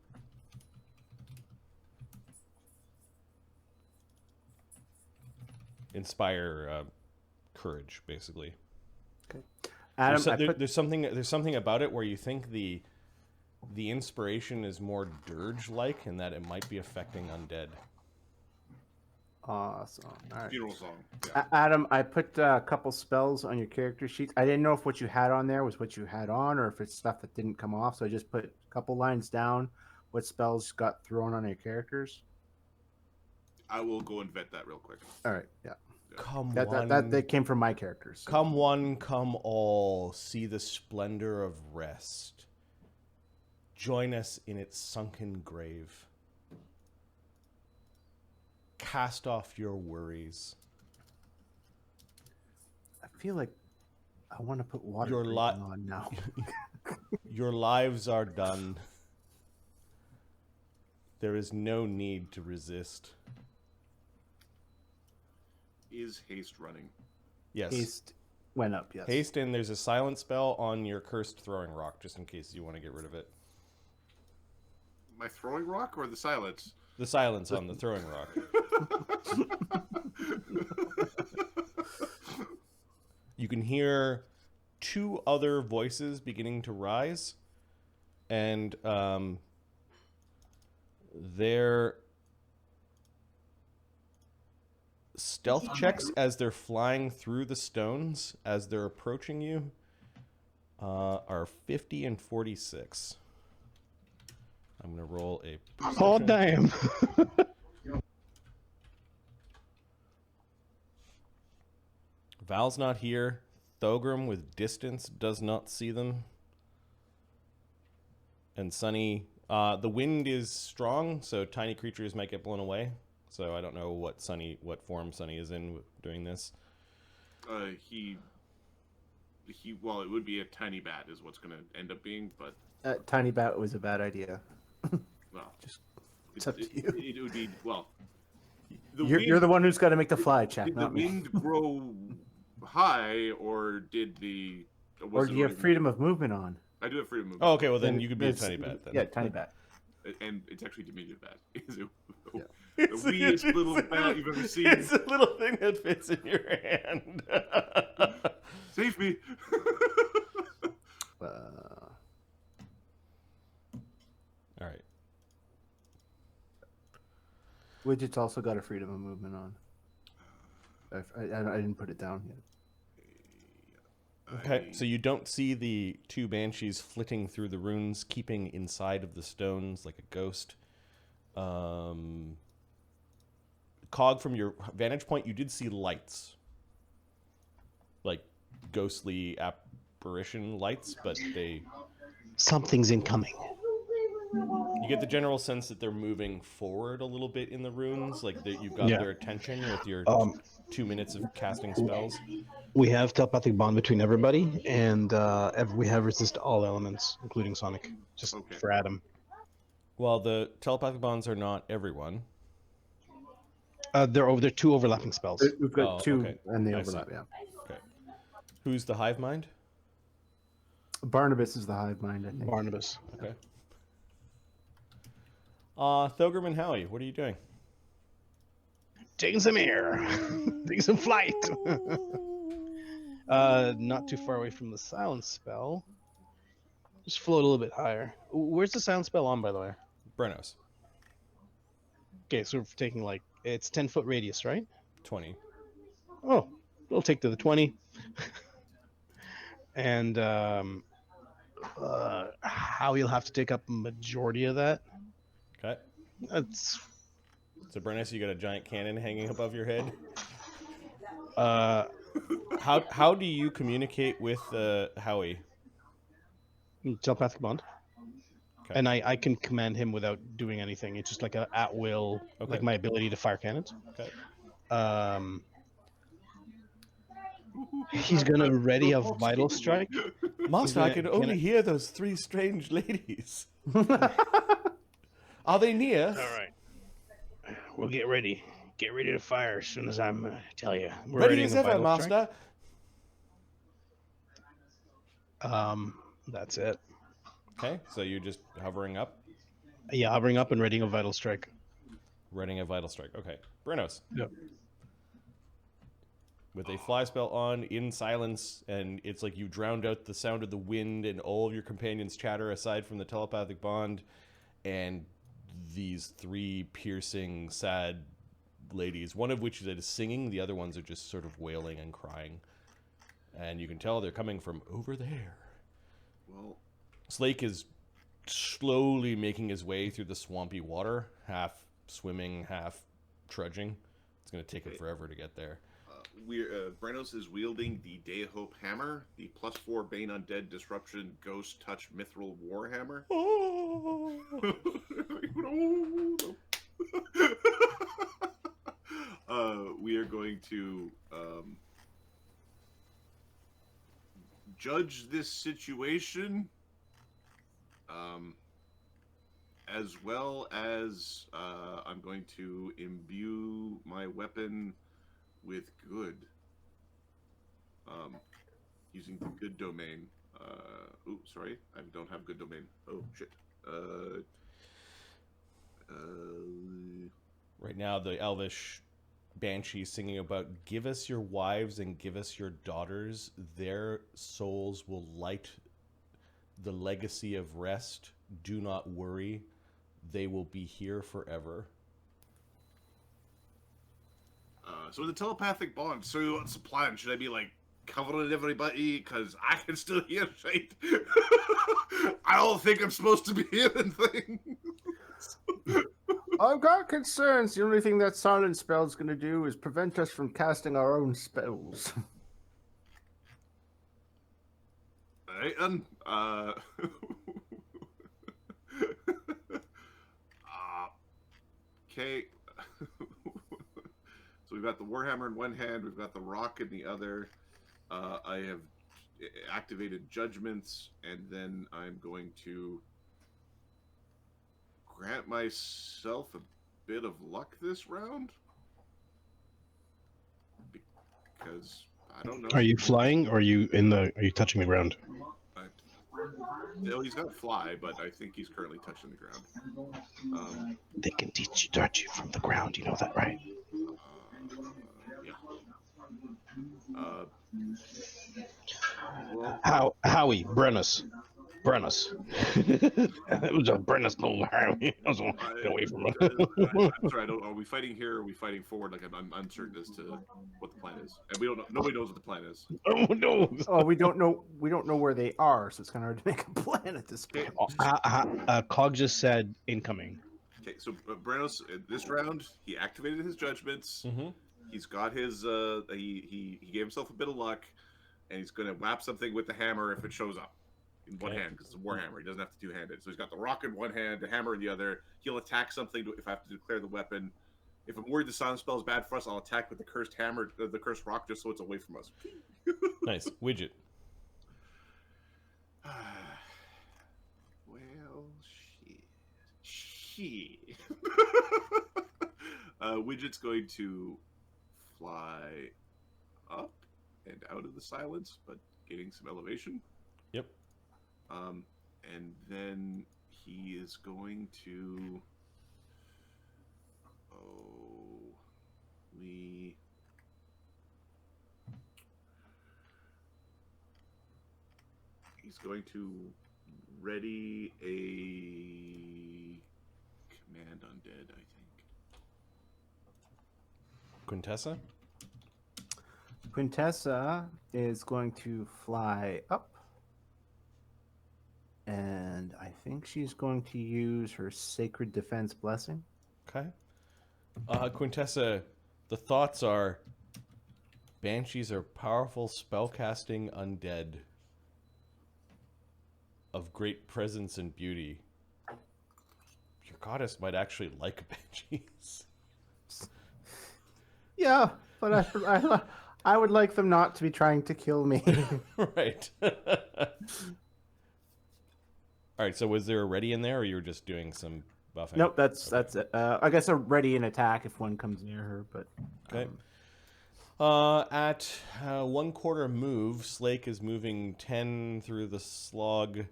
inspire courage, basically. Okay. Adam, There's something about it where you think the inspiration is more dirge-like, and that it might be affecting undead. Awesome. All right. Funeral song. Yeah. Adam, I put a couple spells on your character sheets. I didn't know if what you had on there was what you had on, or if it's stuff that didn't come off. So I just put a couple lines down what spells got thrown on your characters. I will go and vet that real quick. All right. Yeah. Come That came from my characters. So. Come one, come all, see the splendor of rest. Join us in its sunken grave. Cast off your worries. I feel like I want to put water Your on now. Your lives are done. There is no need to resist. Is haste running? Yes. Haste went up, yes. Haste, and there's a silent spell on your cursed throwing rock, just in case you want to get rid of it. My throwing rock or the silence? The silence on the throwing rock. You can hear two other voices beginning to rise, and their stealth checks as they're flying through the stones as they're approaching you are 50 and 46. I'm going to roll a perception. Oh, damn. Val's not here. Thogrim with distance does not see them. And Sunny, the wind is strong, so tiny creatures might get blown away. So I don't know what form Sunny is in doing this. Well, it would be a tiny bat is what's going to end up being, but Tiny bat was a bad idea. well, It's up to you. It would be well. You're the one who's got to make the fly check, Did the not me. wind grow high, or did the? Or do you have freedom of movement on? I do have freedom of movement. Oh, okay. Well, then you could be a tiny bat. Then. Yeah, tiny bat. And it's actually diminutive bat. Is it? Yeah. The weeest little bat you've ever seen. It's a little thing that fits in your hand. Save me. All right. Widget's also got a freedom of movement on. I didn't put it down yet. Okay, so you don't see the two banshees flitting through the runes, keeping inside of the stones like a ghost. Cog, from your vantage point, you did see lights. Like ghostly apparition lights, but Something's incoming. you get the general sense that they're moving forward a little bit in the runes, like that you've got Yeah. their attention with your 2 minutes of casting spells. We have telepathic bond between everybody, and we have resist all elements, including Sonic, just Okay. for Adam. Well, the telepathic bonds are not everyone. They're two overlapping spells. We've got two, okay. and they I see. overlap. Yeah. Okay. Who's the hive mind? Barnabas is the hive mind, I think. Barnabas. Okay. Thogrim and Howie, what are you doing? Taking some air. Taking some flight. Not too far away from the silence spell. Just float a little bit higher. Where's the silence spell on, by the way? Brenos. Okay, so we're taking it's 10-foot radius, right? 20. Oh, we'll take to the 20. and how you'll have to take up a majority of that. Okay. That's So, Brennis, you got a giant cannon hanging above your head. uh, How do you communicate with Howie? telepathic bond. Okay. And I can command him without doing anything. It's just like a at will, Okay. like my ability to fire cannons. Okay. He's gonna ready a vital strike. Master, I can only hear those three strange ladies. Are they near? All right. We'll get ready. Get ready to fire as soon as I'm tell you. We're Ready readying as a ever, vital Master. strike. That's it. Okay, so you're just hovering up, Yeah, hovering up and readying a vital strike. readying a vital strike. Okay, Brenos. Yep. With a fly spell on in silence, and it's like you drowned out the sound of the wind and all of your companions' chatter aside from the telepathic bond, and these three piercing, sad ladies, one of which is singing, the other ones are just sort of wailing and crying. And you can tell they're coming from over there. Well, Slake is slowly making his way through the swampy water, half swimming, half trudging. It's going to take him forever to get there. Brenos is wielding the Day of Hope hammer, the +4 Bane Undead Disruption Ghost Touch Mithril Warhammer. We are going to judge this situation, as well as I'm going to imbue my weapon with good, using the good domain. Sorry, I don't have good domain. Oh shit. Right now, the elvish banshee singing about, "Give us your wives and give us your daughters. Their souls will light the legacy of rest. Do not worry. They will be here forever." So the telepathic bond. So what's the plan? Should I be like covering everybody because I can still hear shit? I don't think I'm supposed to be hearing things. I've got concerns. The only thing that silent spell is going to do is prevent us from casting our own spells. Alright, and okay. So we've got the Warhammer in one hand, we've got the rock in the other. I have activated judgments, and then I'm going to grant myself a bit of luck this round. Because I don't know. Are you flying or are you touching the ground? No, he's got fly, but I think he's currently touching the ground. They can teach you from the ground, you know that, right? Yeah. Well, Howie, Brennis. It was a Brennis, no Howie. I was get away from him. I'm sorry, are we fighting here or are we fighting forward? Like, I'm uncertain as to what the plan is. And we don't know, nobody knows what the plan is. Oh, no. Oh, we don't know where they are, so it's kind of hard to make a plan at this point. Cog just said incoming. Okay, so Brenos, this round, he activated his judgments. Mm-hmm. He's got his, he gave himself a bit of luck, and he's going to whap something with the hammer if it shows up. In one hand, because it's a warhammer. He doesn't have to two-handed. So he's got the rock in one hand, the hammer in the other. He'll attack something if I have to declare the weapon. If I'm worried the silent spell is bad for us, I'll attack with the cursed hammer, the cursed rock, just so it's away from us. Nice. Widget. Well, shit. Widget's going to fly up and out of the silence, but gaining some elevation. Yep. And then he is going to. He's going to ready a command undead, I think. Quintessa? Quintessa is going to fly up. And I think she's going to use her Sacred Defense Blessing. Okay. Quintessa, the thoughts are, Banshees are powerful spellcasting undead of great presence and beauty. Your goddess might actually like Banshees. Yeah, but I would like them not to be trying to kill me. Right. All right, so was there a ready in there, or you were just doing some buffing? Nope, that's it. I guess a ready and attack if one comes near her, but Okay. At 1/4 move, Slake is moving 10 through the slog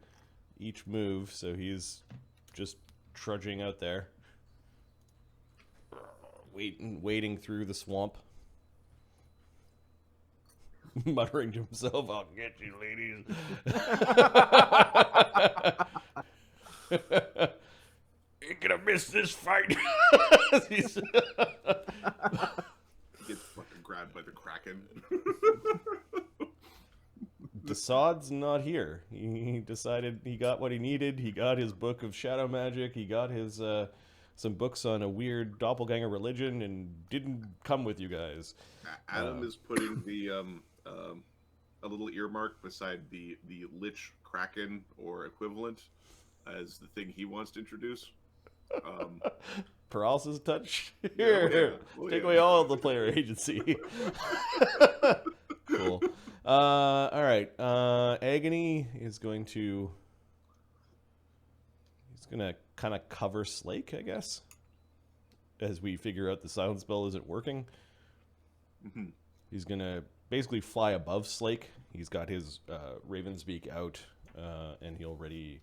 each move, so he's just trudging out there, wading through the swamp, muttering to himself, "I'll get you, ladies." Ain't gonna miss this fight. He gets fucking grabbed by the Kraken. Desaad's not here. He decided he got what he needed. He got his book of shadow magic. He got his some books on a weird doppelganger religion, and didn't come with you guys. Adam is putting the a little earmark beside the Lich Kraken or equivalent as the thing he wants to introduce. Paralysis touch. Here, take away all the player agency. Cool. All right. Agony is going to. He's gonna kind of cover Slake, I guess, as we figure out the silence spell isn't working. Mm-hmm. He's gonna basically fly above Slake. He's got his Raven's Beak out, and he'll ready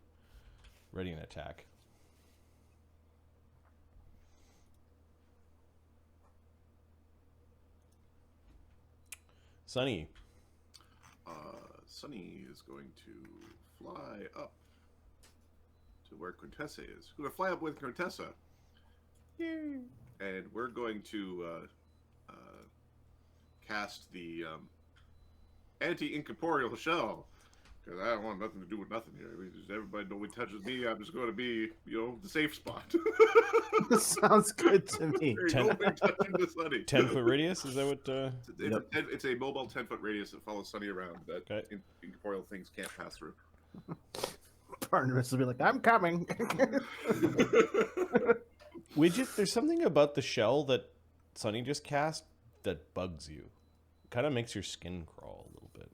an attack. Sunny. Sunny is going to fly up to where Quintessa is. We're going to fly up with Quintessa. Yay. And we're going to cast the anti-incorporeal shell. Because I don't want nothing to do with nothing here. Everybody know what touches me, I'm just going to be, the safe spot. This sounds good to me. Nobody touching the Sunny. 10-foot radius? Is that what? It's a mobile 10-foot radius that follows Sunny around that incorporeal things can't pass through. Barnabas will be like, I'm coming. Widget, there's something about the shell that Sunny just cast that bugs you. It kind of makes your skin crawl a little bit.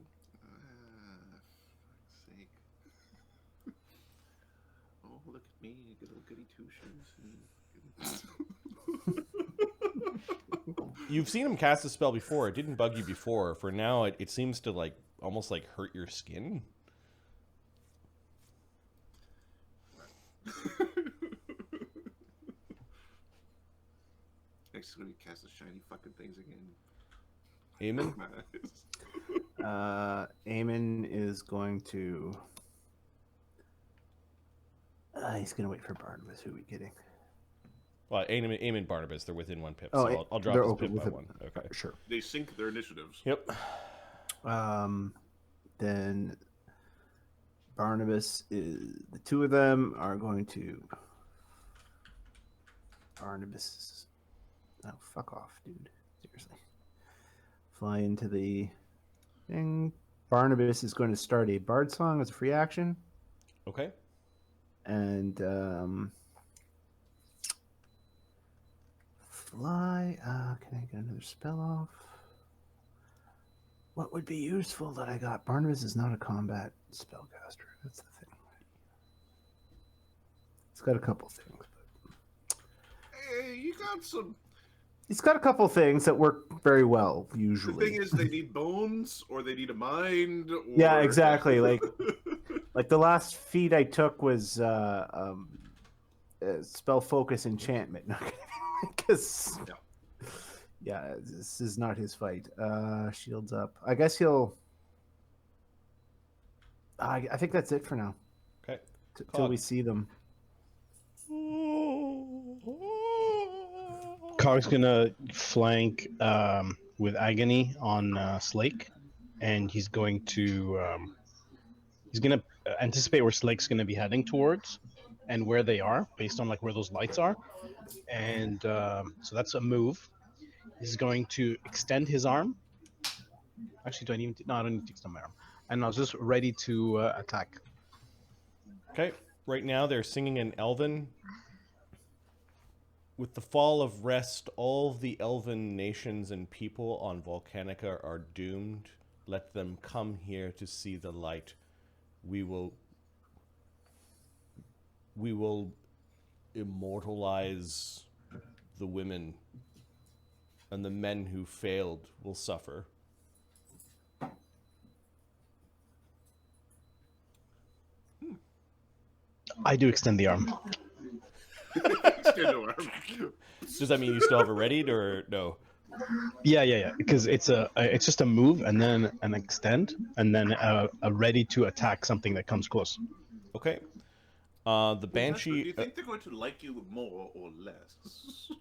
Look at me, good little goody two shoes. You've seen him cast a spell before. It didn't bug you before. For now, it seems to almost hurt your skin. Next when he casts the shiny fucking things again. Eamon? Eamon is going to. He's going to wait for Barnabas. Who are we getting? Well, Eamon and Barnabas, they're within 1 pip, Oh, so I'll drop they're this open pip by with 1. Okay. Sure. They sync their initiatives. Yep. Then Barnabas is. The two of them are going to. Barnabas. Oh, fuck off, dude. Seriously. Fly into the thing. Barnabas is going to start a bard song as a free action. Okay. And fly. Can I get another spell off? What would be useful that I got? Barnabas is not a combat spellcaster. That's the thing. It's got a couple things. But... Hey, you got some. He's got a couple things that work very well, usually. The thing is, they need bones, or they need a mind. Or... Yeah, exactly. Like the last feat I took was spell focus enchantment. Because yeah, this is not his fight. Shields up. I guess he'll. I think that's it for now. Okay. Till we see them. Cog's gonna flank with agony on Slake, and he's going to anticipate where Slake's going to be heading towards, and where they are based on like where those lights are, and so that's a move. He's going to extend his arm. Actually, do I need to? No, I don't need to extend my arm. And I was just ready to attack. Okay. Right now they're singing in Elven. With the fall of Rest, all of the Elven nations and people on Volcanica are doomed. Let them come here to see the light. We will immortalize the women, and the men who failed will suffer. I do extend the arm. Does that mean you still have it readied, or no? Yeah. Because it's just a move, and then an extend, and then a ready to attack something that comes close. Okay. The Banshee. Do you think they're going to like you more or less?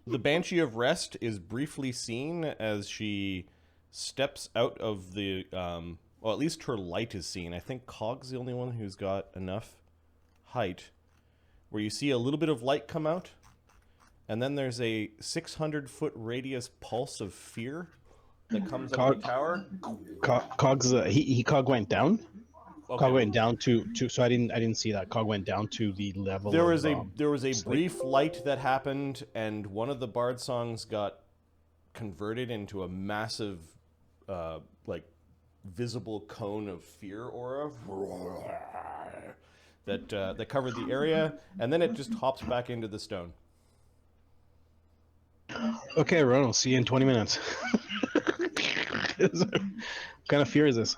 The Banshee of Rest is briefly seen as she steps out of the. Well, at least her light is seen. I think Cog's the only one who's got enough height where you see a little bit of light come out, and then there's a 600-foot radius pulse of fear that comes out of the tower. Cog's Cog went down. Okay. Cog went down to so I didn't see that. Cog went down to the level. There was a brief light that happened, and one of the bard songs got converted into a massive like visible cone of fear aura that covered the area, and then it just hops back into the stone. Okay, Ron, I'll see you in 20 minutes. What kind of fear is this?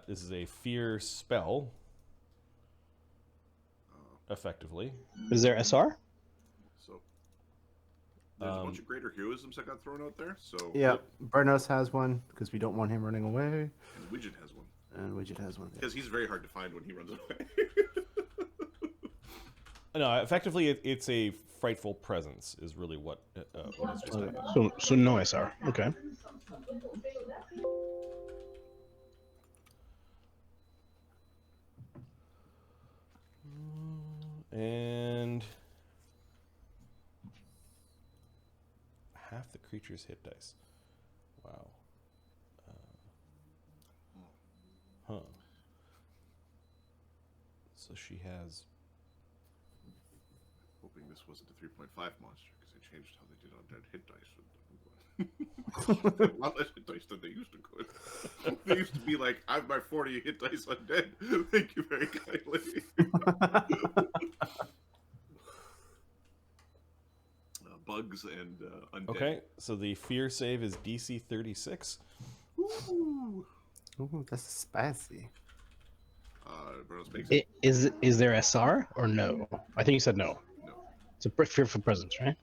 This is a fear spell, effectively. Is there SR? So there's a bunch of greater heroisms that got thrown out there. So Yeah, Barnos has one because we don't want him running away. and Widget has one And Widget has one. because he's very hard to find when he runs away. No, effectively, it's a frightful presence, is really what is just happened. So no SR. Okay. And half the creature's hit dice. Wow. Huh. So she has. Hoping this wasn't a 3.5 monster because they changed how they did undead hit dice. A lot less hit dice than they used to could. They used to be like, I have my 40 hit dice undead. Thank you very kindly. Bugs and undead. Okay, so the fear save is DC 36. Ooh. Ooh, that's spicy. Bruno's makes it. Is there SR or no? I think you said no. No. It's a fearful presence, right?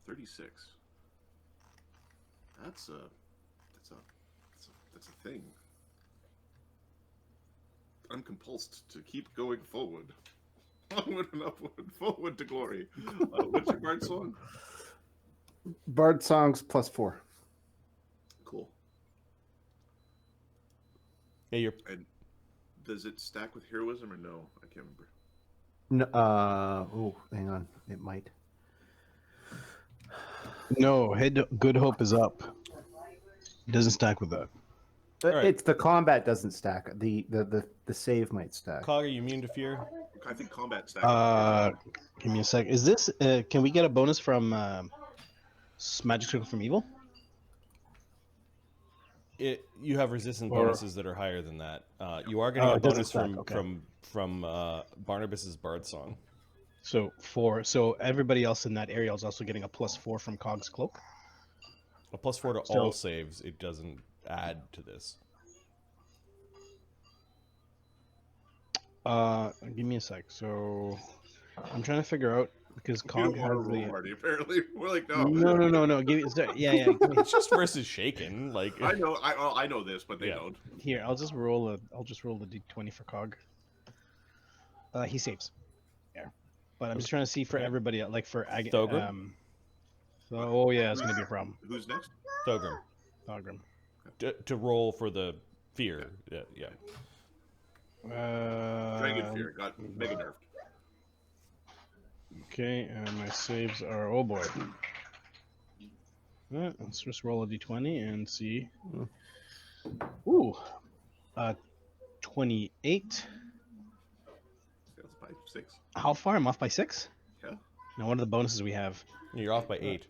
36. That's a thing. I'm compulsed to keep going forward. Onward and upward, forward to glory. What's your bard song? Bard songs +4. Cool. Yeah, you're. And does it stack with heroism or no? I can't remember. No, hang on. It might. No, Good Hope is up. It doesn't stack with that. Right. It's the combat doesn't stack. The save might stack. Cog, are you immune to fear? I think combat stacks. Give me a sec. Is this? Can we get a bonus from Magic Circle from Evil? You have resistance bonuses that are higher than that. You are going to get a bonus from Barnabas's Bard Song. So everybody else in that area is also getting a +4 from Cog's Cloak. A +4 to all saves. It doesn't add to this. Give me a sec. So I'm trying to figure out because Cog has the. Party, apparently. We're like, no. No. Give me. Yeah. Give me. It's just versus Shaken. Like I know. I know this, but they don't. Here, I'll just roll the d20 for Cog. He saves. Yeah, but I'm just trying to see for everybody, like for Thogre? So, oh yeah, it's gonna be a problem. Who's next? Thogrim. Thogrim. To roll for the fear. Yeah. Dragon Fear got mega nerfed. Okay, and my saves are, oh boy. Let's just roll a d20 and see. Ooh, 28. Fails by 6. How far? I'm off by 6? Yeah. Now, what are the bonuses we have? You're off by 8.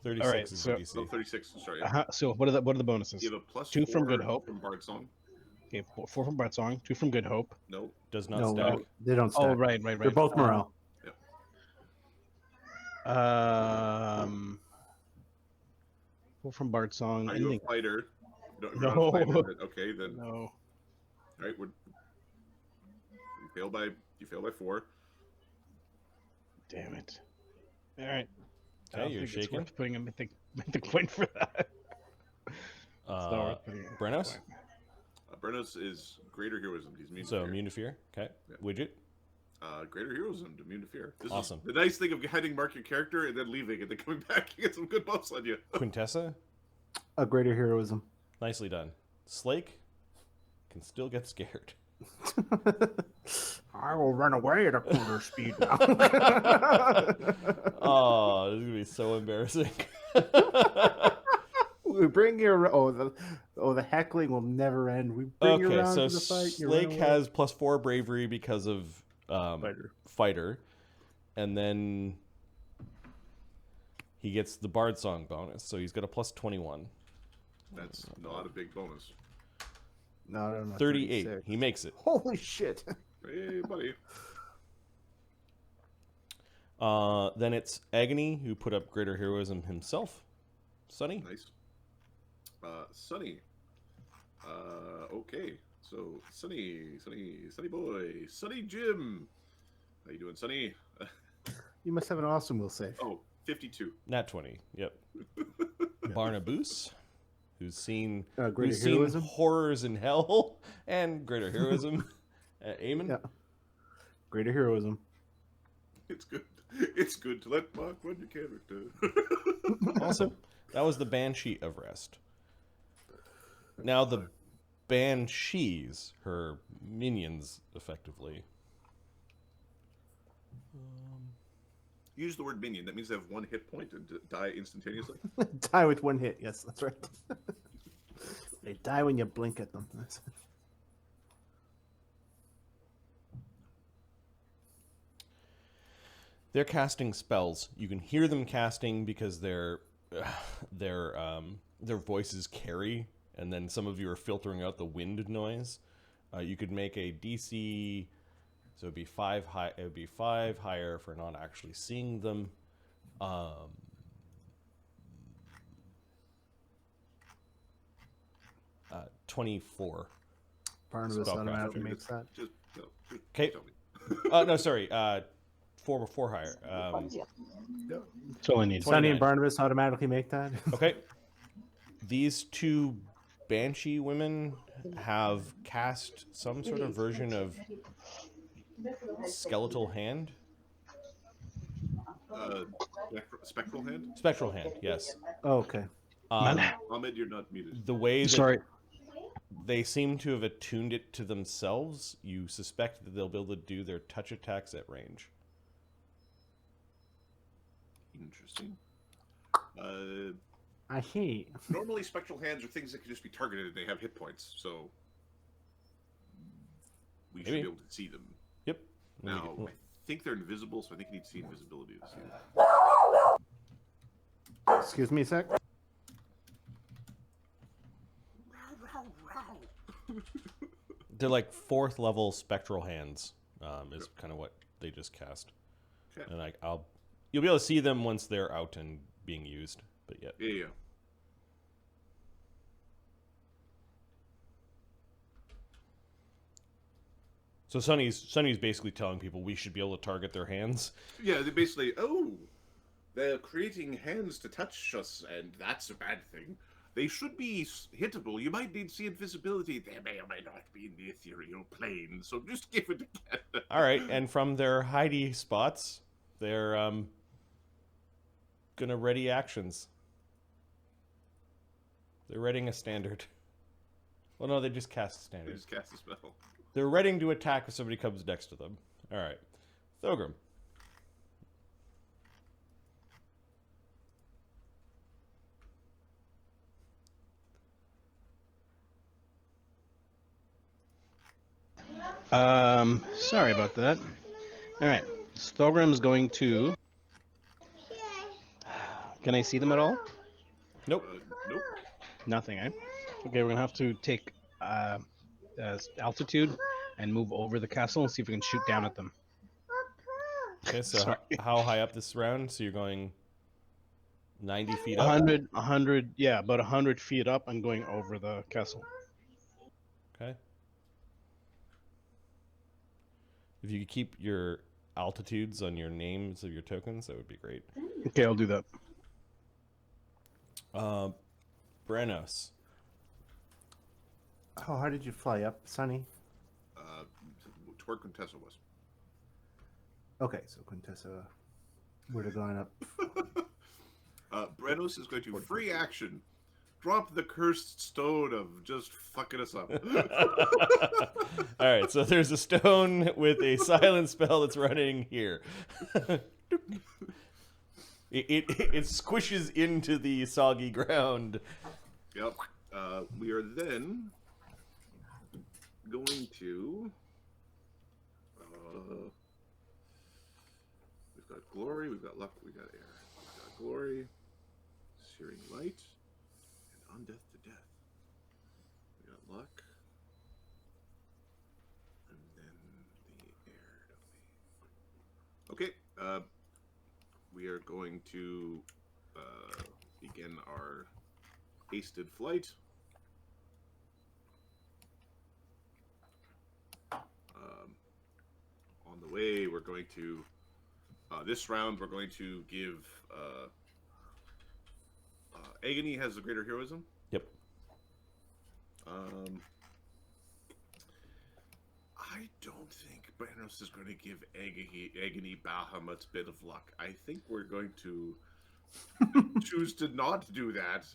36 All right, is so- the DC. Oh, 36. Sorry. So what are the bonuses? You have a plus 2 4 from Good Hope. from Bard Song. Okay, 4 from Bart Song, 2 from Good Hope. No. Does not No, stack. they don't stack. Oh, right. They're both morale. 4 from Bart Song. Are you Anything? a fighter? No. You're No. not a fighter, then- okay, then. No. All right. You fail by 4. Damn it. All right. I Okay, don't you're think it's shaking. worth putting a mythic point for that. It's not worth putting a Brenos? point. Brenos is Greater Heroism. He's immune to So fear. immune to fear. Okay. Yeah. Widget. Greater Heroism, immune to fear. This Awesome. is the nice thing of having mark your character and then leaving and then coming back. You get some good buffs on you. Quintessa. A greater heroism. Nicely done. Slake can still get scared. I will run away at a quarter speed now. Oh, this is gonna be so embarrassing. We bring you. The heckling will never end. We bring you Okay, around so to the fight. You Slake run away. has +4 bravery because of fighter, and then he gets the Bard Song bonus, so he's got a +21. That's not a big bonus. No. 38. 36. He makes it. Holy shit! Hey, buddy. Then it's Agony who put up Greater Heroism himself. Sunny. Nice. Sunny. Okay. So Sunny boy, Sunny Jim. How you doing, Sunny? You must have an awesome will save. Oh, 52. Nat 20. Yep. Barnaboose, who's seen Greater heroism. horrors in hell and Greater Heroism. Eamon. Yeah. Greater heroism. It's good. It's good to let Mark run your character. Awesome. That was the Banshee of Rest. Now the Banshees, her minions, effectively. Use the word minion. That means they have 1 hit point and die instantaneously. Die with 1 hit. Yes, that's right. They die when you blink at them. They're casting spells. You can hear them casting because their voices carry, and then some of you are filtering out the wind noise. You could make a DC, so it'd be 5 high. It would be 5 higher for not actually seeing them. 24. Barnabas Spellcraft. automatically makes that. Just Okay. tell me. No, sorry. 4 higher. That's all I need. Sonny 29. and Barnabas automatically make that. Okay. These 2 Banshee women have cast some sort of version of skeletal hand. Spectral hand. Spectral hand, yes. Oh, okay. Ahmed, you're not muted. The way that Sorry. they seem to have attuned it to themselves, you suspect that they'll be able to do their touch attacks at range. Interesting. I hate. Normally, spectral hands are things that can just be targeted and they have hit points, so we should Maybe. be able to see them. Yep. Now, I think they're invisible, so I think you need to see invisibility to see them. Excuse me a sec. They're like 4th level spectral hands, is kind of what they just cast. Okay. And you'll be able to see them once they're out and being used, but yet. Yeah. So Sonny's basically telling people we should be able to target their hands. Yeah, they basically, they're creating hands to touch us, and that's a bad thing. They should be hittable. You might need to see invisibility. They may or may not be in the ethereal plane, so just give it a All right, and from their hidey spots, they're gonna ready actions. They're readying a standard. Well, no, they just cast a They standard. just cast a spell. They're readying to attack if somebody comes next to them. All right. Thogrim. Sorry about that. All right. Thogrim's going to. Can I see them at all? Nope. Nope. Nothing, eh? Okay, we're gonna have to take altitude and move over the castle and see if we can shoot down at them. Okay, so Sorry. how high up this round? So you're going 90 feet up? 100, yeah, about 100 feet up and going over the castle. Okay. If you could keep your altitudes on your names of your tokens, that would be great. Okay, I'll do that. Brenos. Oh, how did you fly up, Sonny? To where Contessa was. Okay, so Quintessa would have gone up. Brenos is going to free action. Drop the cursed stone of just fucking us up. All right, so there's a stone with a silent spell that's running here. It squishes into the soggy ground. Yep. We are then going to. We've got glory, we've got luck, we got air. We've got glory, searing light, and undeath to death. We got luck, and then the air. Okay. We are going to begin our hasted flight. On the way, we're going to this round. We're going to give Agony has the greater heroism. Yep. I don't think Brenos is going to give Agony Bahamut's bit of luck. I think we're going to choose to not do that.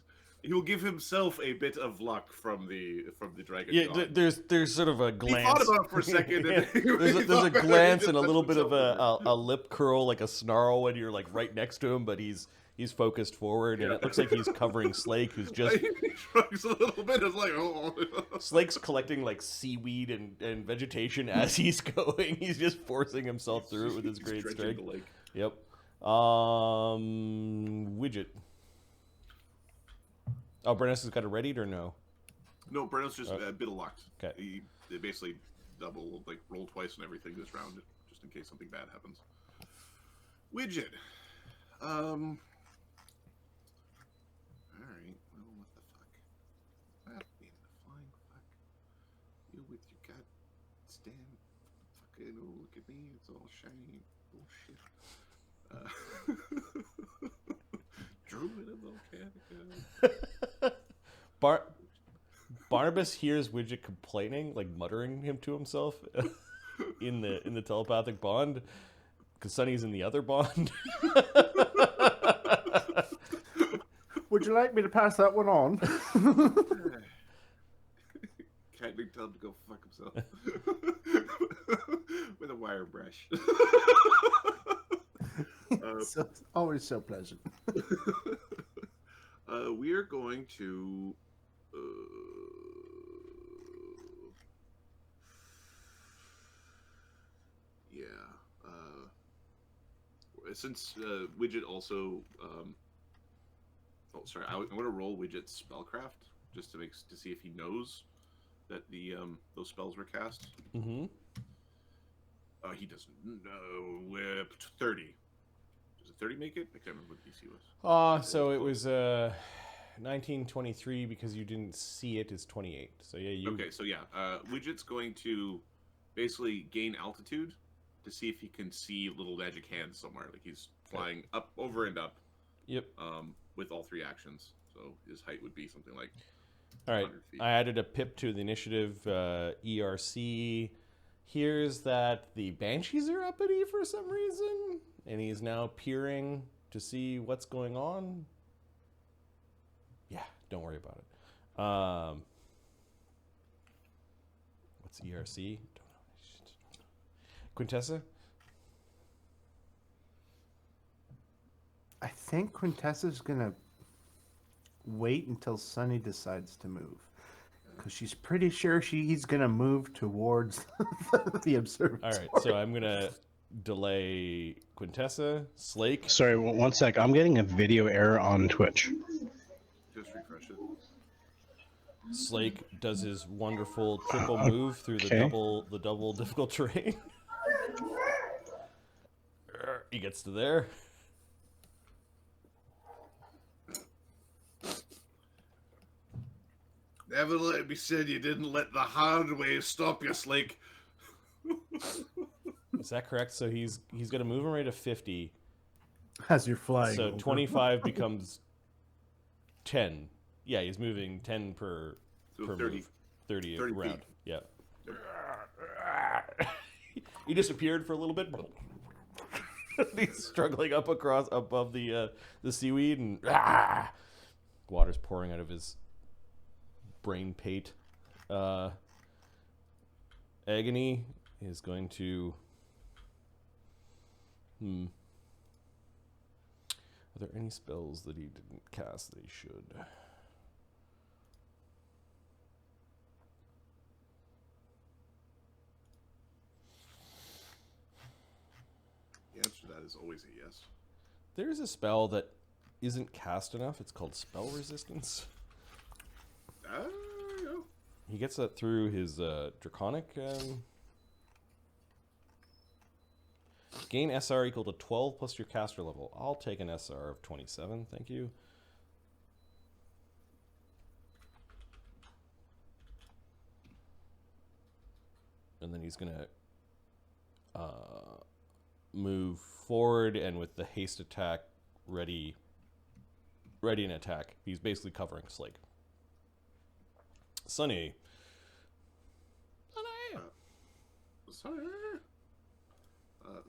He will give himself a bit of luck from the dragon. Yeah, god. there's sort of a He glance. thought about it for a second. Yeah, there's a glance and a little bit of a lip curl, like a snarl when you're like right next to him, but he's focused forward, and it looks like he's covering Slake, who's just He shrugs a little bit. It's like, oh. Slake's collecting like seaweed and vegetation as he's going. He's just forcing himself through it with his He's great dredging strength. the lake. Yep. Widget. Oh, Brenos has got it readied or no? No, Brenos just a bit of luck. Okay. They basically double, like roll twice and everything this round, just in case something bad happens. Widget. All right. Well, what the fuck? That being the flying fuck. You with your god stand. Fucking oh, look at me. It's all shiny. Bullshit. Druid of Volcanica. Barnabas hears Widget complaining, like muttering him to himself in the telepathic bond, because Sunny's in the other bond. Would you like me to pass that one on? Can't even tell him to go fuck himself with a wire brush. So, it's always so pleasant. We are going to. Yeah. Since Widget also. Oh, sorry. I'm going to roll Widget's spellcraft just to see if he knows that the those spells were cast. Mm-hmm. He doesn't. No, 30. Does a 30 make it? I can't remember what DC was. So it was 1923 because you didn't see it is 28. So yeah, you. Okay, so yeah, Widget's going to basically gain altitude to see if he can see little magic hands somewhere. Like he's flying up, over, and up. Yep. With all three actions. So his height would be something like. All right. 100 feet. I added a pip to the initiative. ERC hears that the Banshees are uppity for some reason, and he's now peering to see what's going on. Yeah, don't worry about it. What's ERC? Don't know. Quintessa? I think Quintessa's gonna wait until Sunny decides to move, because she's pretty sure he's gonna move towards the observatory. All right, so I'm gonna delay Quintessa, Slake. Sorry, one sec. I'm getting a video error on Twitch. Just refresh it. Slake does his wonderful triple move through the double difficult terrain. He gets to there. Never let it be said you didn't let the hard way stop you, Slake. Is that correct? So he's got a movement rate of 50. As you're flying. So over. 25 becomes 10. Yeah, he's moving 10 per, So per 30. move. 30 30 round. feet. Yeah. He disappeared for a little bit. He's struggling up above the seaweed, and water's pouring out of his brain pate. Agony is going to. Are there any spells that he didn't cast that he should? The answer to that is always a yes. There's a spell that isn't cast enough. It's called Spell Resistance. Yeah. He gets that through his Draconic. Gain SR equal to 12 plus your caster level. I'll take an SR of 27, thank you. And then he's gonna move forward, and with the haste attack ready an attack. He's basically covering Slake. Sunny.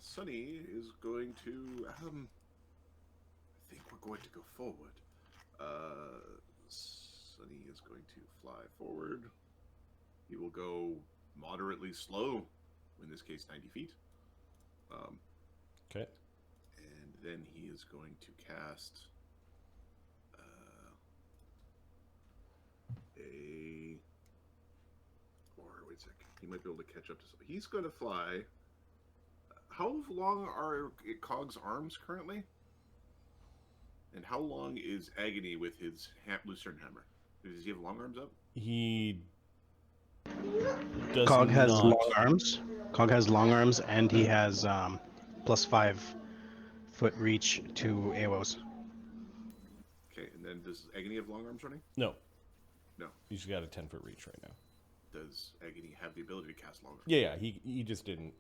Sunny is going to. I think we're going to go forward. Sunny is going to fly forward. He will go moderately slow, in this case 90 feet. Okay. And then he is going to cast wait a sec. He might be able to catch up to something. He's going to fly. How long are Cog's arms currently? And how long is Agony with his Lucerne hammer? Does he have long arms up? He does Cog has not. long arms. Cog has long arms, and he has +5 foot reach to AOs. Okay, and then does Agony have long arms running? No. No. He's got a 10-foot reach right now. Does Agony have the ability to cast long arms? Yeah, he just didn't.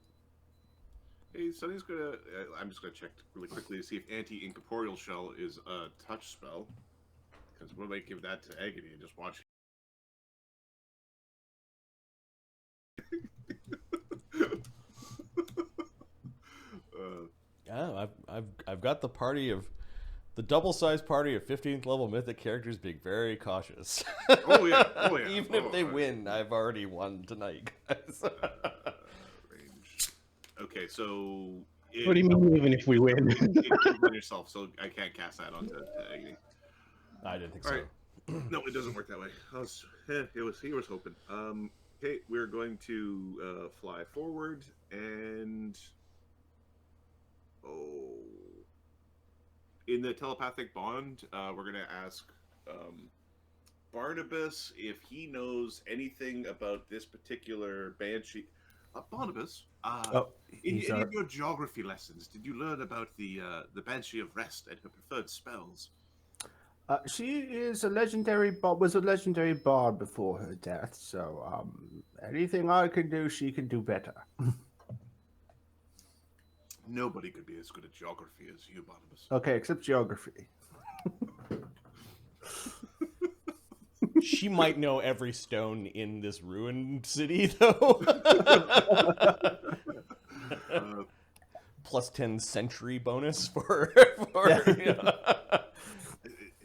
Hey, Sunny's gonna. I'm just gonna check really quickly to see if Anti-Incorporeal Shell is a touch spell. Because we might give that to Agony and just watch. Yeah, I've got the party of the double-sized party of 15th level mythic characters being very cautious. Oh yeah, oh yeah. Even if they win, I've already won tonight, guys. Range. Okay, so. What do you mean, even if we win? You win yourself, so I can't cast that onto Agony. I didn't think All so. right. No, it doesn't work that way. He was hoping. Okay, we're going to fly forward and in the telepathic bond, we're going to ask Barnabas if he knows anything about this particular Banshee. Barnabas, in your geography lessons, did you learn about the Banshee of Rhest and her preferred spells? She is a legendary was a legendary bard before her death, so anything I can do, she can do better. Nobody could be as good at geography as you, Barnabas. Okay, except geography. She might know every stone in this ruined city, though. plus 10 century bonus for It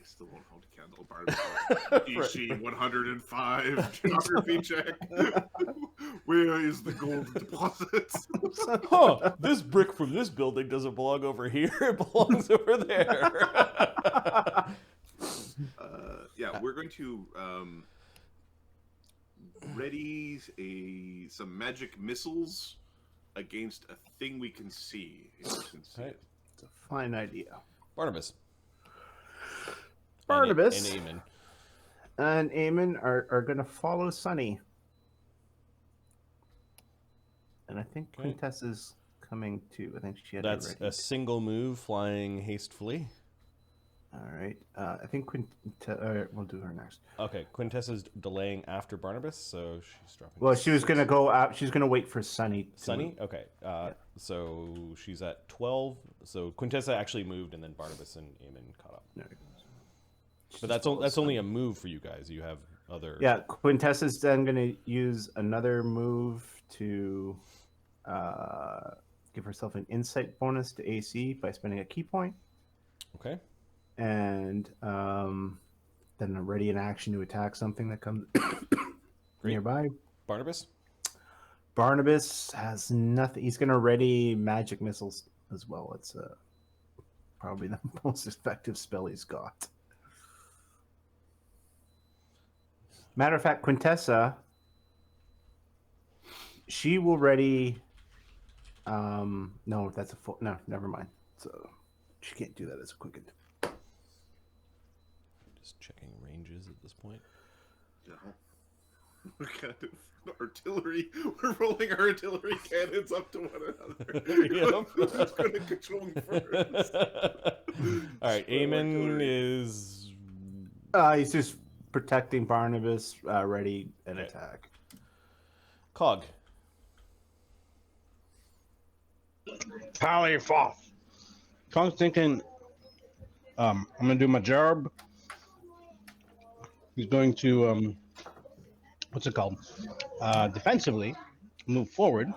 still won't hold a candle. DC 105 geography check. Where is the gold deposit? Huh, this brick from this building doesn't belong over here. It belongs over there. Yeah, we're going to ready some magic missiles against a thing we can see. If you can see Right. it. It's a fine idea. Barnabas. Barnabas and Eamon. and Eamon are going to follow Sunny. And I think Okay. Quintessa's coming too. I think she had That's it ready. a single move, flying hastefully. All right. I think we'll do her next. Okay, Quintessa's delaying after Barnabas, so she's dropping. Well, she was 6. going to go out. She's going to wait for Sunny. Sunny? Okay. So she's at 12. So Quintessa actually moved, and then Barnabas and Eamon caught up. No. But that's only a move for you guys. You have other. Yeah, Quintessa's then going to use another move to give herself an insight bonus to AC by spending a key point. Okay. And then a ready in action to attack something that comes nearby. Barnabas? Barnabas has nothing. He's going to ready magic missiles as well. It's probably the most effective spell he's got. Matter of fact, Quintessa, she will ready. No, that's a full. No, never mind. So she can't do that as a quicken. Just checking ranges at this point. No. We're kind of artillery. We're rolling our artillery cannons up to one another. Who's going to control them first? All right, Eamon is. He's just protecting Barnabas, ready an Okay. attack. Cog. Pally Foth. Cog's thinking, I'm gonna do my job. He's going to, what's it called? Defensively, move forward.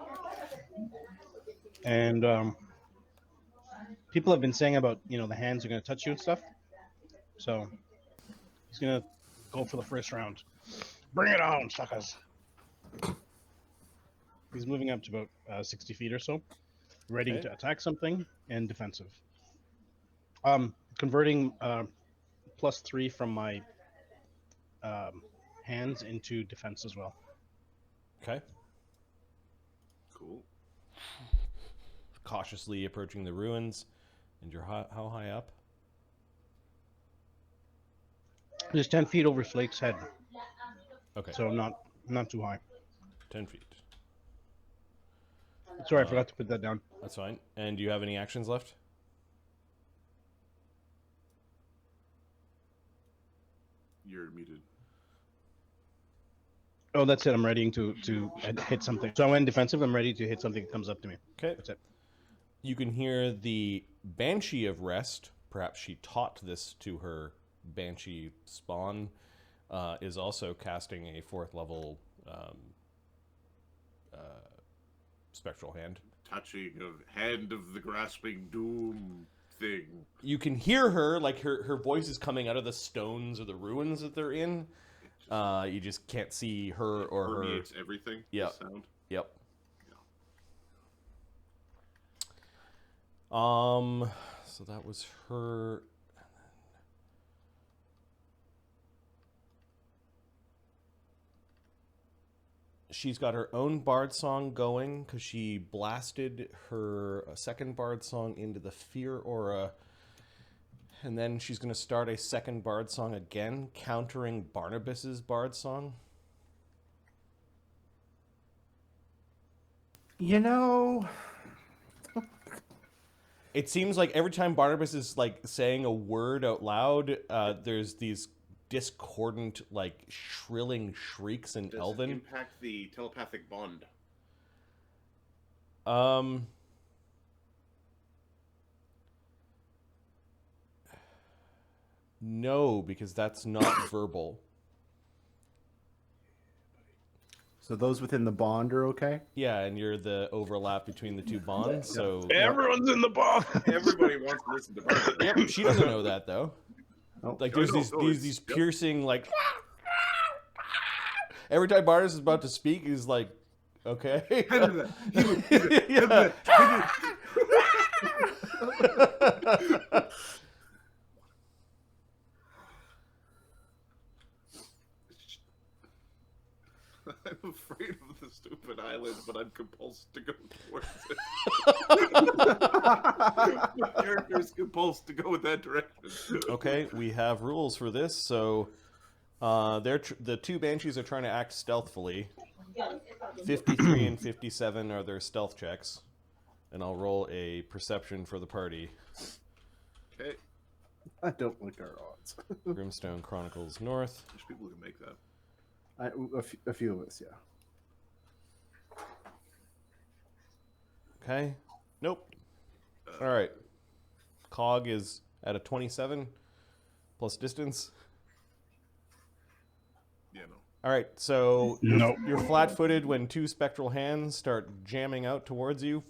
And people have been saying about, the hands are gonna touch you and stuff. So he's gonna go for the first round. Bring it on, suckers. He's moving up to about 60 feet or so, ready Okay. to attack something and defensive. Converting +3 from my hands into defense as well. Okay. Cool. Cautiously approaching the ruins. And you're how high up? Just 10 feet over Slake's head, Okay. so not too high. 10 feet. Sorry, I forgot to put that down. That's fine. And do you have any actions left? You're muted. Oh, that's it. I'm ready to hit something. So I went defensive. I'm ready to hit something that comes up to me. Okay. That's it. You can hear the Banshee of Rest. Perhaps she taught this to her Banshee spawn. Is also casting a 4th level spectral hand. Touching of hand of the grasping doom thing. You can hear her, like her voice is coming out of the stones or the ruins that they're in. You just can't see her or her. Permeates everything. Yeah. The sound. Yep. So that was her. She's got her own bard song going because she blasted her second bard song into the fear aura. And then she's going to start a second bard song again, countering Barnabas's bard song. You know, It seems like every time Barnabas is like saying a word out loud, there's these discordant, like shrilling shrieks in Does Elven. it impact the telepathic bond? No, because that's not verbal. So those within the bond are okay? Yeah, and you're the overlap between the two bonds, so... Everyone's in the ball. Everybody wants to listen to Barbara. Yep, she doesn't know that, though. Oh. Like, I there's know, these piercing, like... Every time Barnes is about to speak, he's like, okay. Yeah. I'm afraid of the stupid island, but I'm compulsed to go towards it. My character is compulsed to go in that direction. Okay, we have rules for this, so the two Banshees are trying to act stealthily. 53 and 57 are their stealth checks, and I'll roll a perception for the party. Okay. I don't like our odds. Grimstone Chronicles North. There's people who can make that. A few of us, yeah. Okay. Nope. All right. Cog is at a 27 plus distance. Yeah, no. All right, so Nope. you're flat-footed when two spectral hands start jamming out towards you.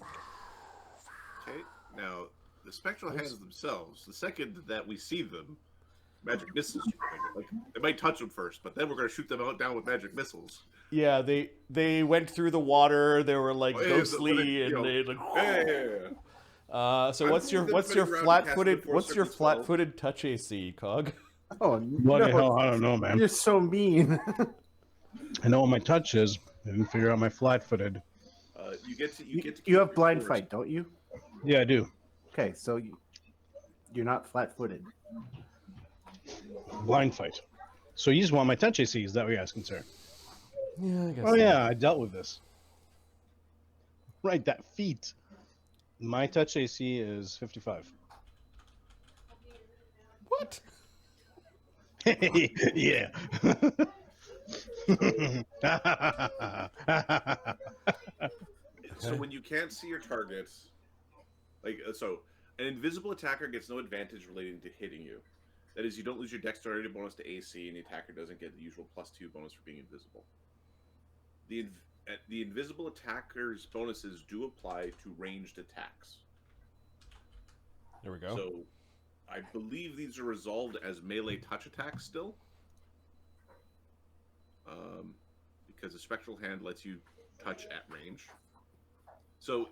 Okay. Now, the spectral hands themselves, the second that we see them, magic missiles. Like, they might touch them first, but then we're going to shoot them out down with magic missiles. Yeah, they went through the water. They were like ghostly, and they like. So what's your flat-footed touch AC, Cog? Oh, What the hell? I don't know, man. You're so mean. I know what my touch is. I didn't figure out my flat-footed. You have blind fight, don't you? Yeah, I do. Okay, so you're not flat-footed. Blind fight. So you just want my touch AC? Is that what you're asking, sir? Yeah, I guess. Oh yeah, I dealt with this. Right, that feat. My touch AC is 55. What? Yeah. So when you can't see your targets, so an invisible attacker gets no advantage relating to hitting you. That is, you don't lose your dexterity bonus to AC, and the attacker doesn't get the usual +2 bonus for being invisible. The invisible attacker's bonuses do apply to ranged attacks. There we go. So, I believe these are resolved as melee touch attacks still. Because the spectral hand lets you touch at range. So,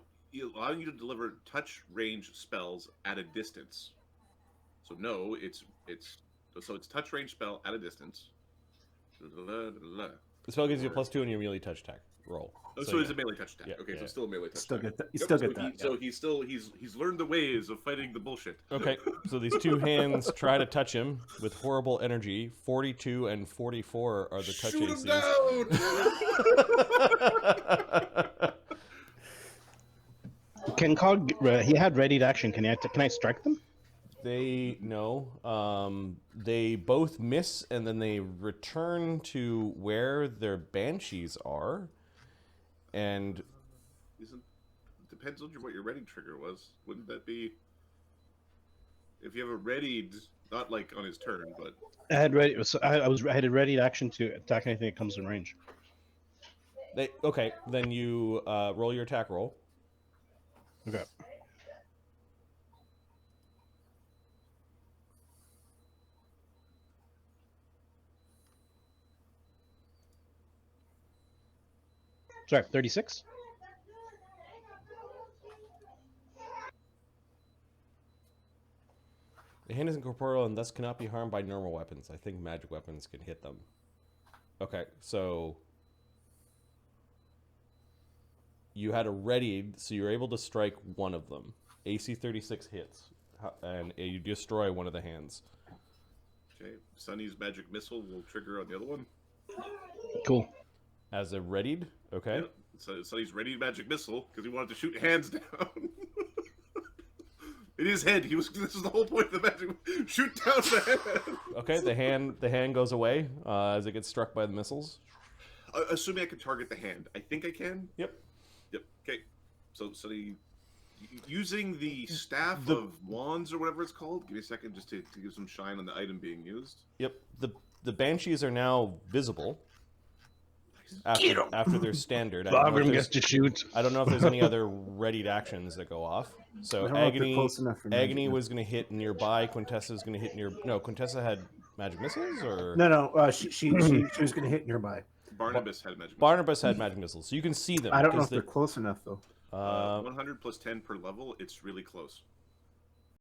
allowing you to deliver touch range spells at a distance. So no, it's touch range spell at a distance. The spell gives you a +2 on your melee touch attack roll. So it's a melee touch attack. Yeah, okay, yeah. so it's still a melee touch Still attack. get that. You still get that. So he's learned the ways of fighting the bullshit. Okay, so these two hands try to touch him with horrible energy. 42 and 44 are the touch Shoot ACs. him down! Can Cog? He had ready to action. Can I strike them? They both miss, and then they return to where their banshees are. And Depends on what your ready trigger was. Wouldn't that be if you have a readied, not like on his turn, but I had ready. So I had a ready action to attack anything that comes in range. okay, then you roll your attack roll. Okay. Sorry, 36. The hand is incorporeal and thus cannot be harmed by normal weapons. I think magic weapons can hit them. Okay, so you had a readied, so you're able to strike one of them. AC 36 hits, and you destroy one of the hands. okay. Sunny's magic missile will trigger on the other one. Cool. As a readied, okay. Yeah. So Sunny's readied magic missile because he wanted to shoot hands down. In his head, this is the whole point of the magic. Shoot down the hand. Okay, the hand goes away as it gets struck by the missiles. Assuming I can target the hand, I think I can. Yep. Yep. Okay. So using the staff of wands or whatever it's called. Give me a second just to give some shine on the item being used. Yep. The banshees are now visible. after their standard. Bagram gets to shoot. I don't know if there's any other readied actions that go off. So I don't know if they're Agony, close enough for magic Agony missile. was going to hit nearby. Quintessa's going to hit near. No, Quintessa had magic missiles, or No. She was going to hit nearby. Barnabas had magic. Barnabas had magic missiles, so you can see them. I don't know 'cause if they're close enough though. 100 plus 10 per level. It's really close.